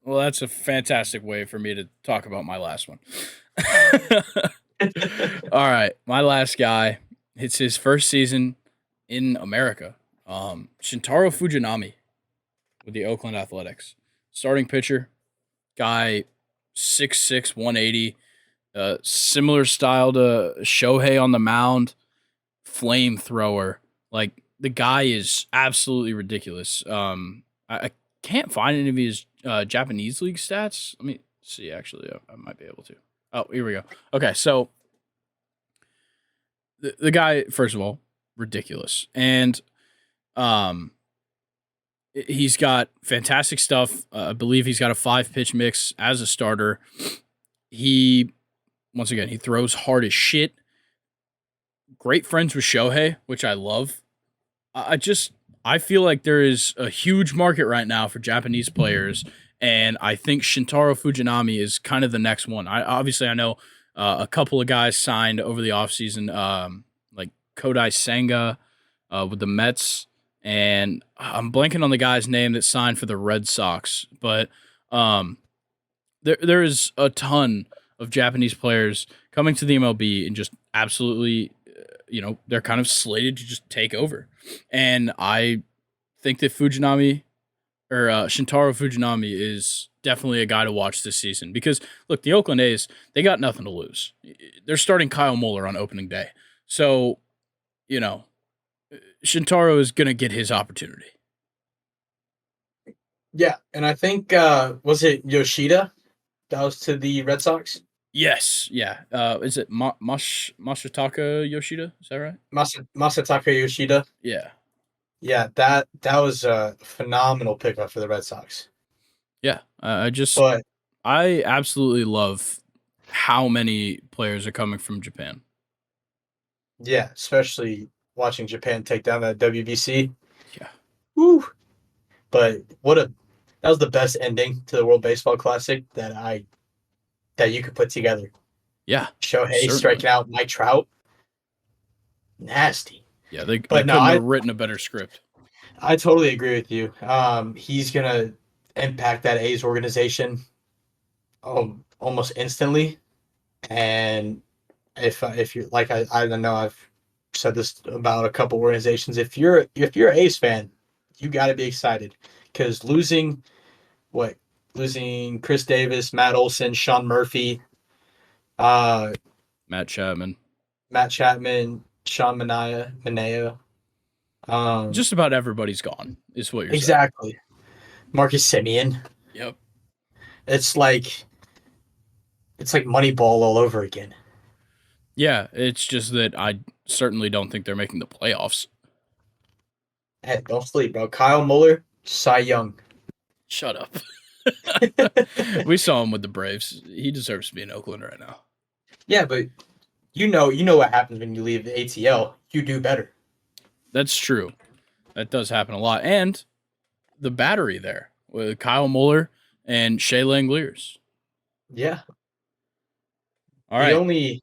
A: Well, that's a fantastic way for me to talk about my last one. All right, my last guy. It's his first season in America. Shintaro Fujinami with the Oakland Athletics, starting pitcher, guy 6'6", 180, similar style to Shohei on the mound, flamethrower. Like the guy is absolutely ridiculous. I can't find any of his Japanese league stats. Let me see. Actually, I might be able to. Oh, here we go. Okay, so the guy, first of all, ridiculous, and he's got fantastic stuff. I believe he's got a 5-pitch mix as a starter. He, once again, he throws hard as shit. Great friends with Shohei, which I love. I feel like there is a huge market right now for Japanese players, and I think Shintaro Fujinami is kind of the next one. I know a couple of guys signed over the offseason, like Kodai Senga with the Mets, and I'm blanking on the guy's name that signed for the Red Sox, but there is a ton of Japanese players coming to the MLB and just absolutely, they're kind of slated to just take over. And I think that Shintaro Fujinami is definitely a guy to watch this season because, look, the Oakland A's, they got nothing to lose. They're starting Kyle Muller on opening day. So, Shintaro is going to get his opportunity.
B: Yeah, and I think, was it Yoshida that was to the Red Sox?
A: Yes, yeah. Is it Masataka Yoshida? Is that right?
B: Masataka Yoshida.
A: Yeah.
B: Yeah, that was a phenomenal pickup for the Red Sox.
A: Yeah,
B: But
A: I absolutely love how many players are coming from Japan.
B: yeah, especially watching Japan take down that WBC.
A: Yeah.
B: Woo. But that was the best ending to the World Baseball Classic that you could put together.
A: Yeah.
B: Shohei
A: certainly.
B: striking out Mike Trout. Nasty.
A: Yeah, they couldn't have written a better script.
B: I totally agree with you. He's gonna impact that A's organization almost instantly. And if you're like I don't know, I've said this about a couple organizations. If you're an A's fan, you got to be excited because losing Chris Davis, Matt Olson, Sean Murphy,
A: Matt Chapman,
B: Sean Manaea.
A: Just about everybody's gone, is what you're
B: exactly.
A: saying.
B: Marcus Semien.
A: Yep.
B: It's like Moneyball all over again.
A: Yeah, it's just that I certainly don't think they're making the playoffs.
B: Hey, don't sleep, bro. Kyle Muller, Cy Young.
A: Shut up. We saw him with the Braves. He deserves to be in Oakland right now.
B: Yeah, but you know what happens when you leave the ATL. You do better.
A: That's true. That does happen a lot. And the battery there with Kyle Muller and Shea Langeliers.
B: Yeah.
A: All right.
B: The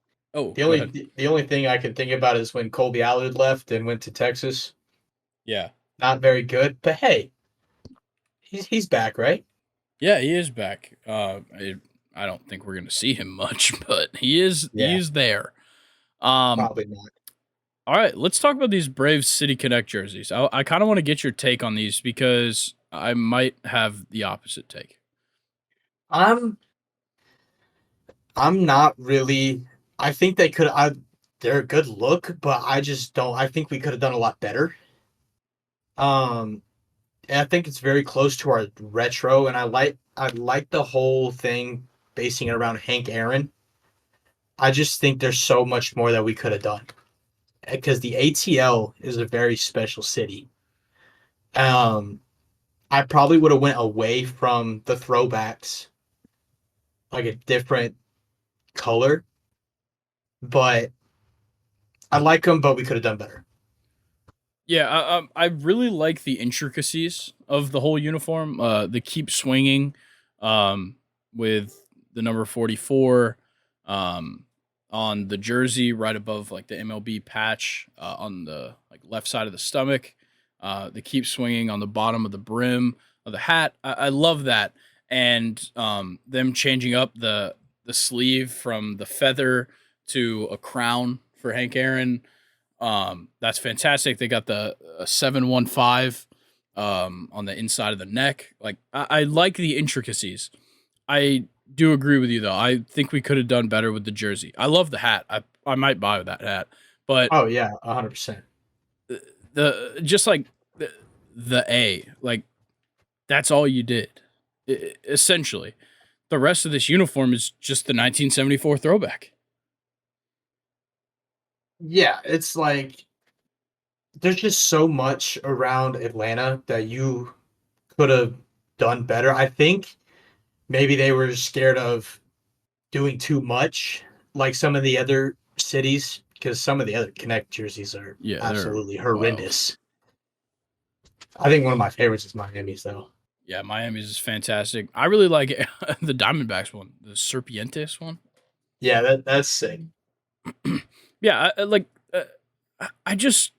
B: only thing I can think about is when Colby Allard left and went to Texas.
A: Yeah.
B: Not very good, but hey, he's back, right?
A: Yeah, he is back. I don't think we're gonna see him much, but he is.
B: Yeah.
A: He is there.
B: Probably not.
A: All right, let's talk about these Braves City Connect jerseys. I kind of want to get your take on these because I might have the opposite take.
B: I'm not really. I think they could. They're a good look, but I just don't. I think we could have done a lot better. And I think it's very close to our retro, and I like the whole thing basing it around Hank Aaron. I just think there's so much more that we could have done because the ATL is a very special city. I probably would have went away from the throwbacks, like a different color, but I like them, but we could have done better.
A: Yeah, I really like the intricacies of the whole uniform. The keep swinging, with the number 44. on the jersey, right above like the MLB patch on the like left side of the stomach. The keep swinging on the bottom of the brim of the hat. I love that, and them changing up the sleeve from the feather to a crown for Hank Aaron. That's fantastic. They got the 715 on the inside of the neck. Like I like the intricacies. I do agree with you though. I think we could have done better with the jersey. I love the hat. I might buy that hat, but
C: Oh yeah, 100%.
A: the just like the A, like that's all you did. Essentially, the rest of this uniform is just the 1974 throwback.
C: Yeah, it's like there's just so much around Atlanta that you could have done better. I think maybe they were scared of doing too much, like some of the other cities, because some of the other Connect jerseys are
A: Yeah, they're
C: absolutely
A: wild.
C: horrendous. I think one of my favorites is Miami's, though.
A: Yeah, Miami's is fantastic. I really like the Diamondbacks one, the Serpientes one.
C: Yeah, that's sick.
A: Yeah, uh, I just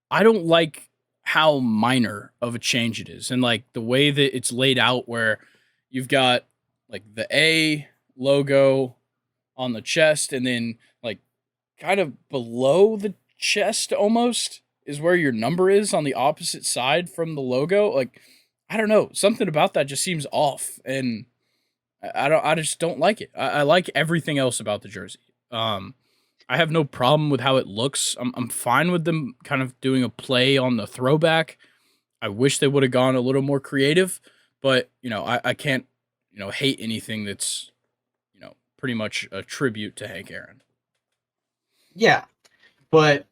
A: I don't like how minor of a change it is, and like the way that it's laid out, where you've got like the A logo on the chest, and then like kind of below the chest almost is where your number is on the opposite side from the logo. Like I don't know, something about that just seems off, and I just don't like it. I like everything else about the jersey. I have no problem with how it looks. I'm fine with them kind of doing a play on the throwback. I wish they would have gone a little more creative, but I can't hate anything that's pretty much a tribute to Hank Aaron.
C: Yeah, but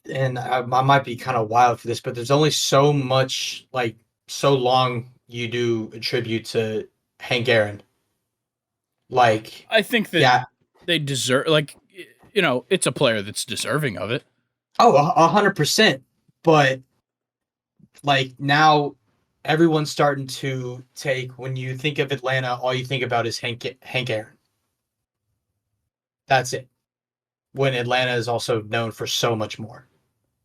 C: and I might be kind of wild for this, but there's only so much, like so long you do a tribute to Hank Aaron. Like,
A: I think that
C: yeah,
A: they deserve, like, it's a player that's deserving of it.
C: oh, 100%. But like now, everyone's starting to take when you think of Atlanta, all you think about is Hank Aaron. That's it. When Atlanta is also known for so much more.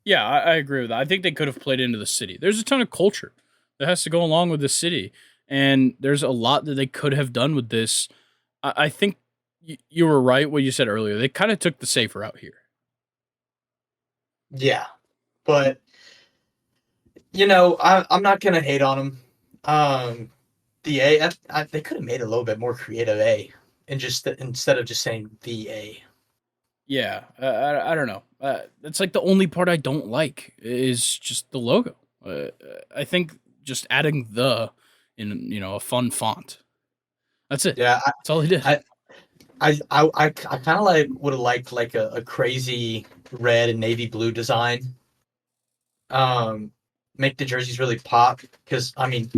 A: Yeah, I agree with that. I think they could have played into the city. There's a ton of culture that has to go along with the city, and there's a lot that they could have done with this. I think you were right what you said earlier. They kind of took the safer route here.
C: Yeah, but I'm not gonna hate on them. The A, they could have made a little bit more creative A, and just instead of just saying the A.
A: Yeah, I don't know. That's like the only part I don't like is just the logo. I think just adding the in a fun font. That's it.
C: Yeah,
A: That's all he did.
C: I kind of like would have liked like a crazy red and navy blue design. Make the jerseys really pop because I mean,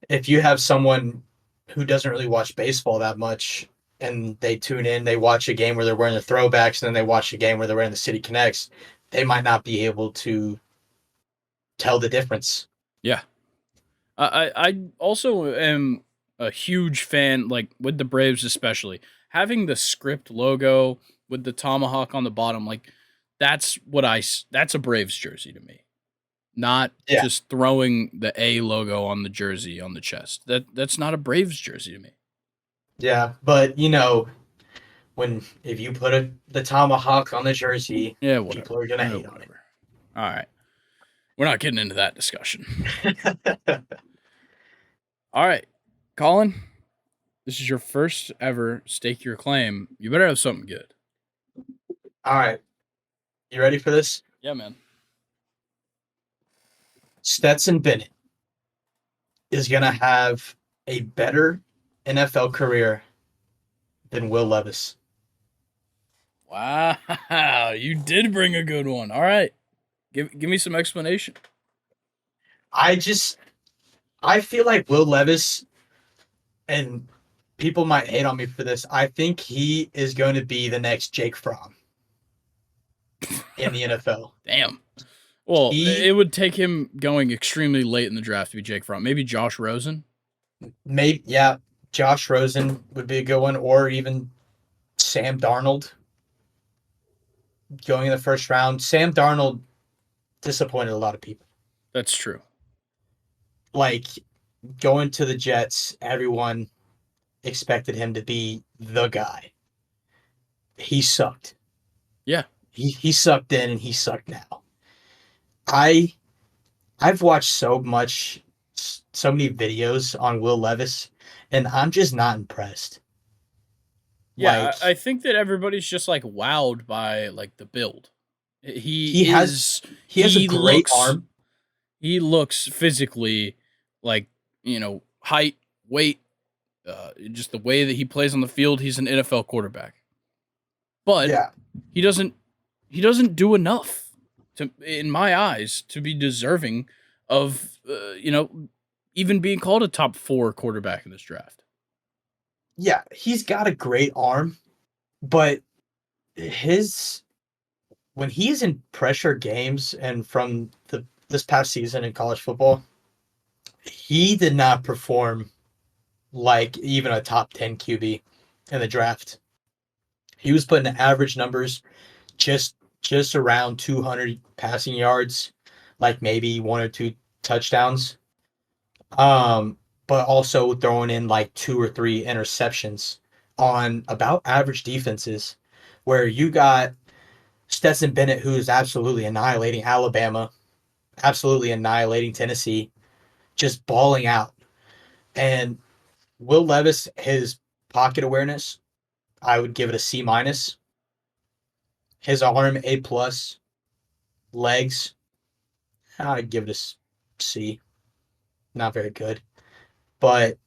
C: if you have someone who doesn't really watch baseball that much and they tune in, they watch a game where they're wearing the throwbacks, and then they watch a game where they're wearing the City Connects, they might not be able to tell the difference.
A: Yeah. I also am a huge fan, like with the Braves especially, having the script logo with the tomahawk on the bottom. Like that's a Braves jersey to me, not
C: Yeah.
A: just throwing the A logo on the jersey on the chest. That's not a Braves jersey to me.
C: Yeah, but when if you put the tomahawk on the jersey,
A: Yeah, whatever.
C: people are gonna
A: Yeah,
C: hate on
A: whatever. All right, we're not getting into that discussion.
C: it.
A: All right, Colin, this is your first ever stake your claim. You better have something good.
C: All right, you ready for this?
A: Yeah, man.
C: Stetson Bennett is gonna have a better NFL career than Will Levis.
A: Wow, you did bring a good one. All right, give me some explanation.
C: I feel like Will Levis, and people might hate on me for this, I think he is going to be the next Jake Fromm in the NFL.
A: Damn. Well,
C: He
A: it would take him going extremely late in the draft to be Jake Fromm. Maybe Josh Rosen.
C: yeah, Josh Rosen would be a good one, or even
B: Sam Darnold going in the first round. Sam Darnold disappointed a lot of people.
A: That's true.
B: Like going to the Jets, everyone expected him to be the guy. He sucked.
A: Yeah.
B: He sucked then and he sucked now. I've watched so many videos on Will Levis, and I'm just not impressed.
A: Yeah,
B: Like
A: I think that everybody's just like wowed by like the build.
B: he has a great arm.
A: He looks physically like, height, weight, just the way that he plays on the field. He's an NFL quarterback, but
B: Yeah.
A: he doesn't do enough in my eyes, to be deserving of, even being called a top 4 quarterback in this draft.
B: Yeah, he's got a great arm, but when he's in pressure games and from this past season in college football, he did not perform like even a top 10 QB in the draft. He was putting average numbers just around 200 passing yards, like maybe 1 or 2 touchdowns. But also throwing in like 2 or 3 interceptions on about average defenses, where you got Stetson Bennett, who's absolutely annihilating Alabama, absolutely annihilating Tennessee, just balling out. And Will Levis, his pocket awareness, I would give it a C minus. His arm, A plus. Legs, I'd give it a C. Not very good. But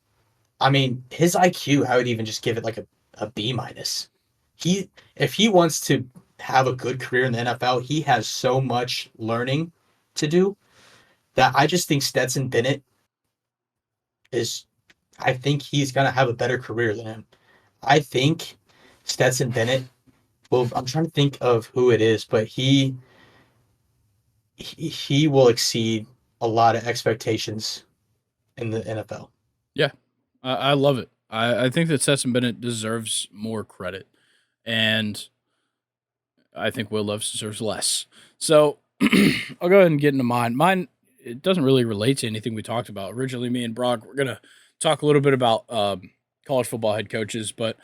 B: I mean, his IQ, I would even just give it like a B minus. If he wants to have a good career in the NFL, he has so much learning to do that I just think Stetson Bennett I think he's going to have a better career than him. I think Stetson Bennett, well, I'm trying to think of who it is, but he will exceed a lot of expectations in the NFL.
A: Yeah, I love it. I think that Stetson Bennett deserves more credit, and I think Will Levis deserves less. So I'll go ahead and get into mine. Mine, it doesn't really relate to anything we talked about. Originally, me and Brock were going to talk a little bit about college football head coaches, but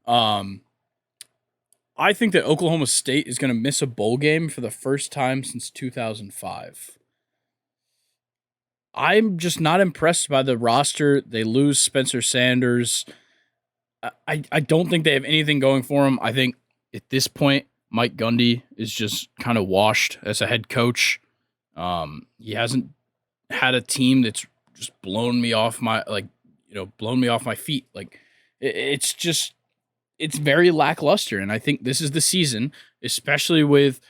A: I think that Oklahoma State is going to miss a bowl game for the first time since 2005. I'm just not impressed by the roster. They lose Spencer Sanders. I don't think they have anything going for them. I think at this point, Mike Gundy is just kind of washed as a head coach. He hasn't had a team that's just blown me off my feet. Like it's very lackluster. And I think this is the season, especially with,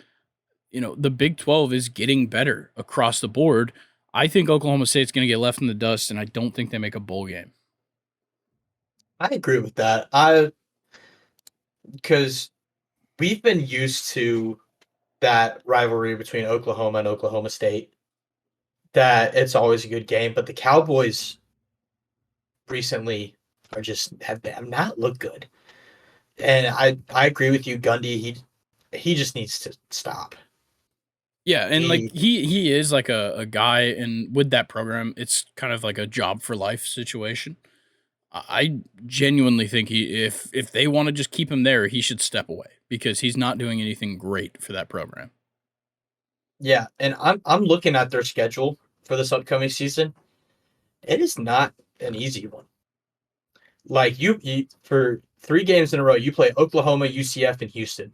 A: the Big 12 is getting better across the board. I think Oklahoma State's going to get left in the dust, and I don't think they make a bowl game.
B: I agree with that. Because we've been used to that rivalry between Oklahoma and Oklahoma State, that it's always a good game, but the Cowboys recently have not looked good. And I agree with you, Gundy. He just needs to stop.
A: Yeah, and like he is like a guy, and with that program, it's kind of like a job for life situation. I genuinely think if they want to just keep him there, he should step away because he's not doing anything great for that program.
B: Yeah, and I'm looking at their schedule for this upcoming season. It is not an easy one. Like you for 3 games in a row, you play Oklahoma, UCF, and Houston.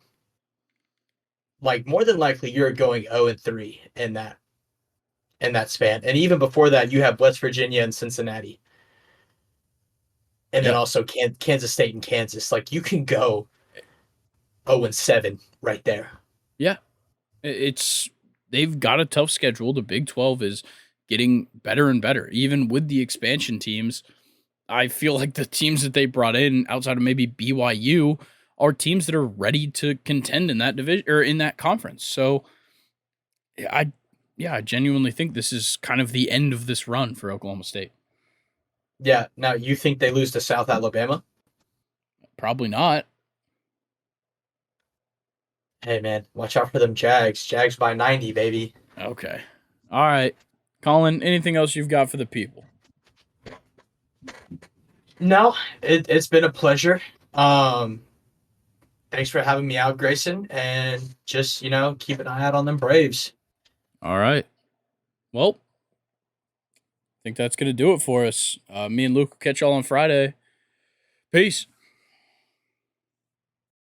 B: Like more than likely, you're going 0-3 in that span. And even before that, you have West Virginia and Cincinnati. And then also Kansas State and Kansas. Like you can go 0-7 right there.
A: Yeah. They've got a tough schedule. The Big 12 is getting better and better. Even with the expansion teams, I feel like the teams that they brought in outside of maybe BYU are teams that are ready to contend in that division or in that conference. So I genuinely think this is kind of the end of this run for Oklahoma State.
B: Yeah. Now you think they lose to South Alabama?
A: Probably not.
B: Hey man, watch out for them Jags. Jags by 90, baby.
A: Okay. All right. Colin, anything else you've got for the people?
B: No, it's been a pleasure. Um, Thanks for having me out, Grayson, and just keep an eye out on them Braves.
A: All right. Well, I think that's going to do it for us. Me and Luke will catch y'all on Friday. Peace.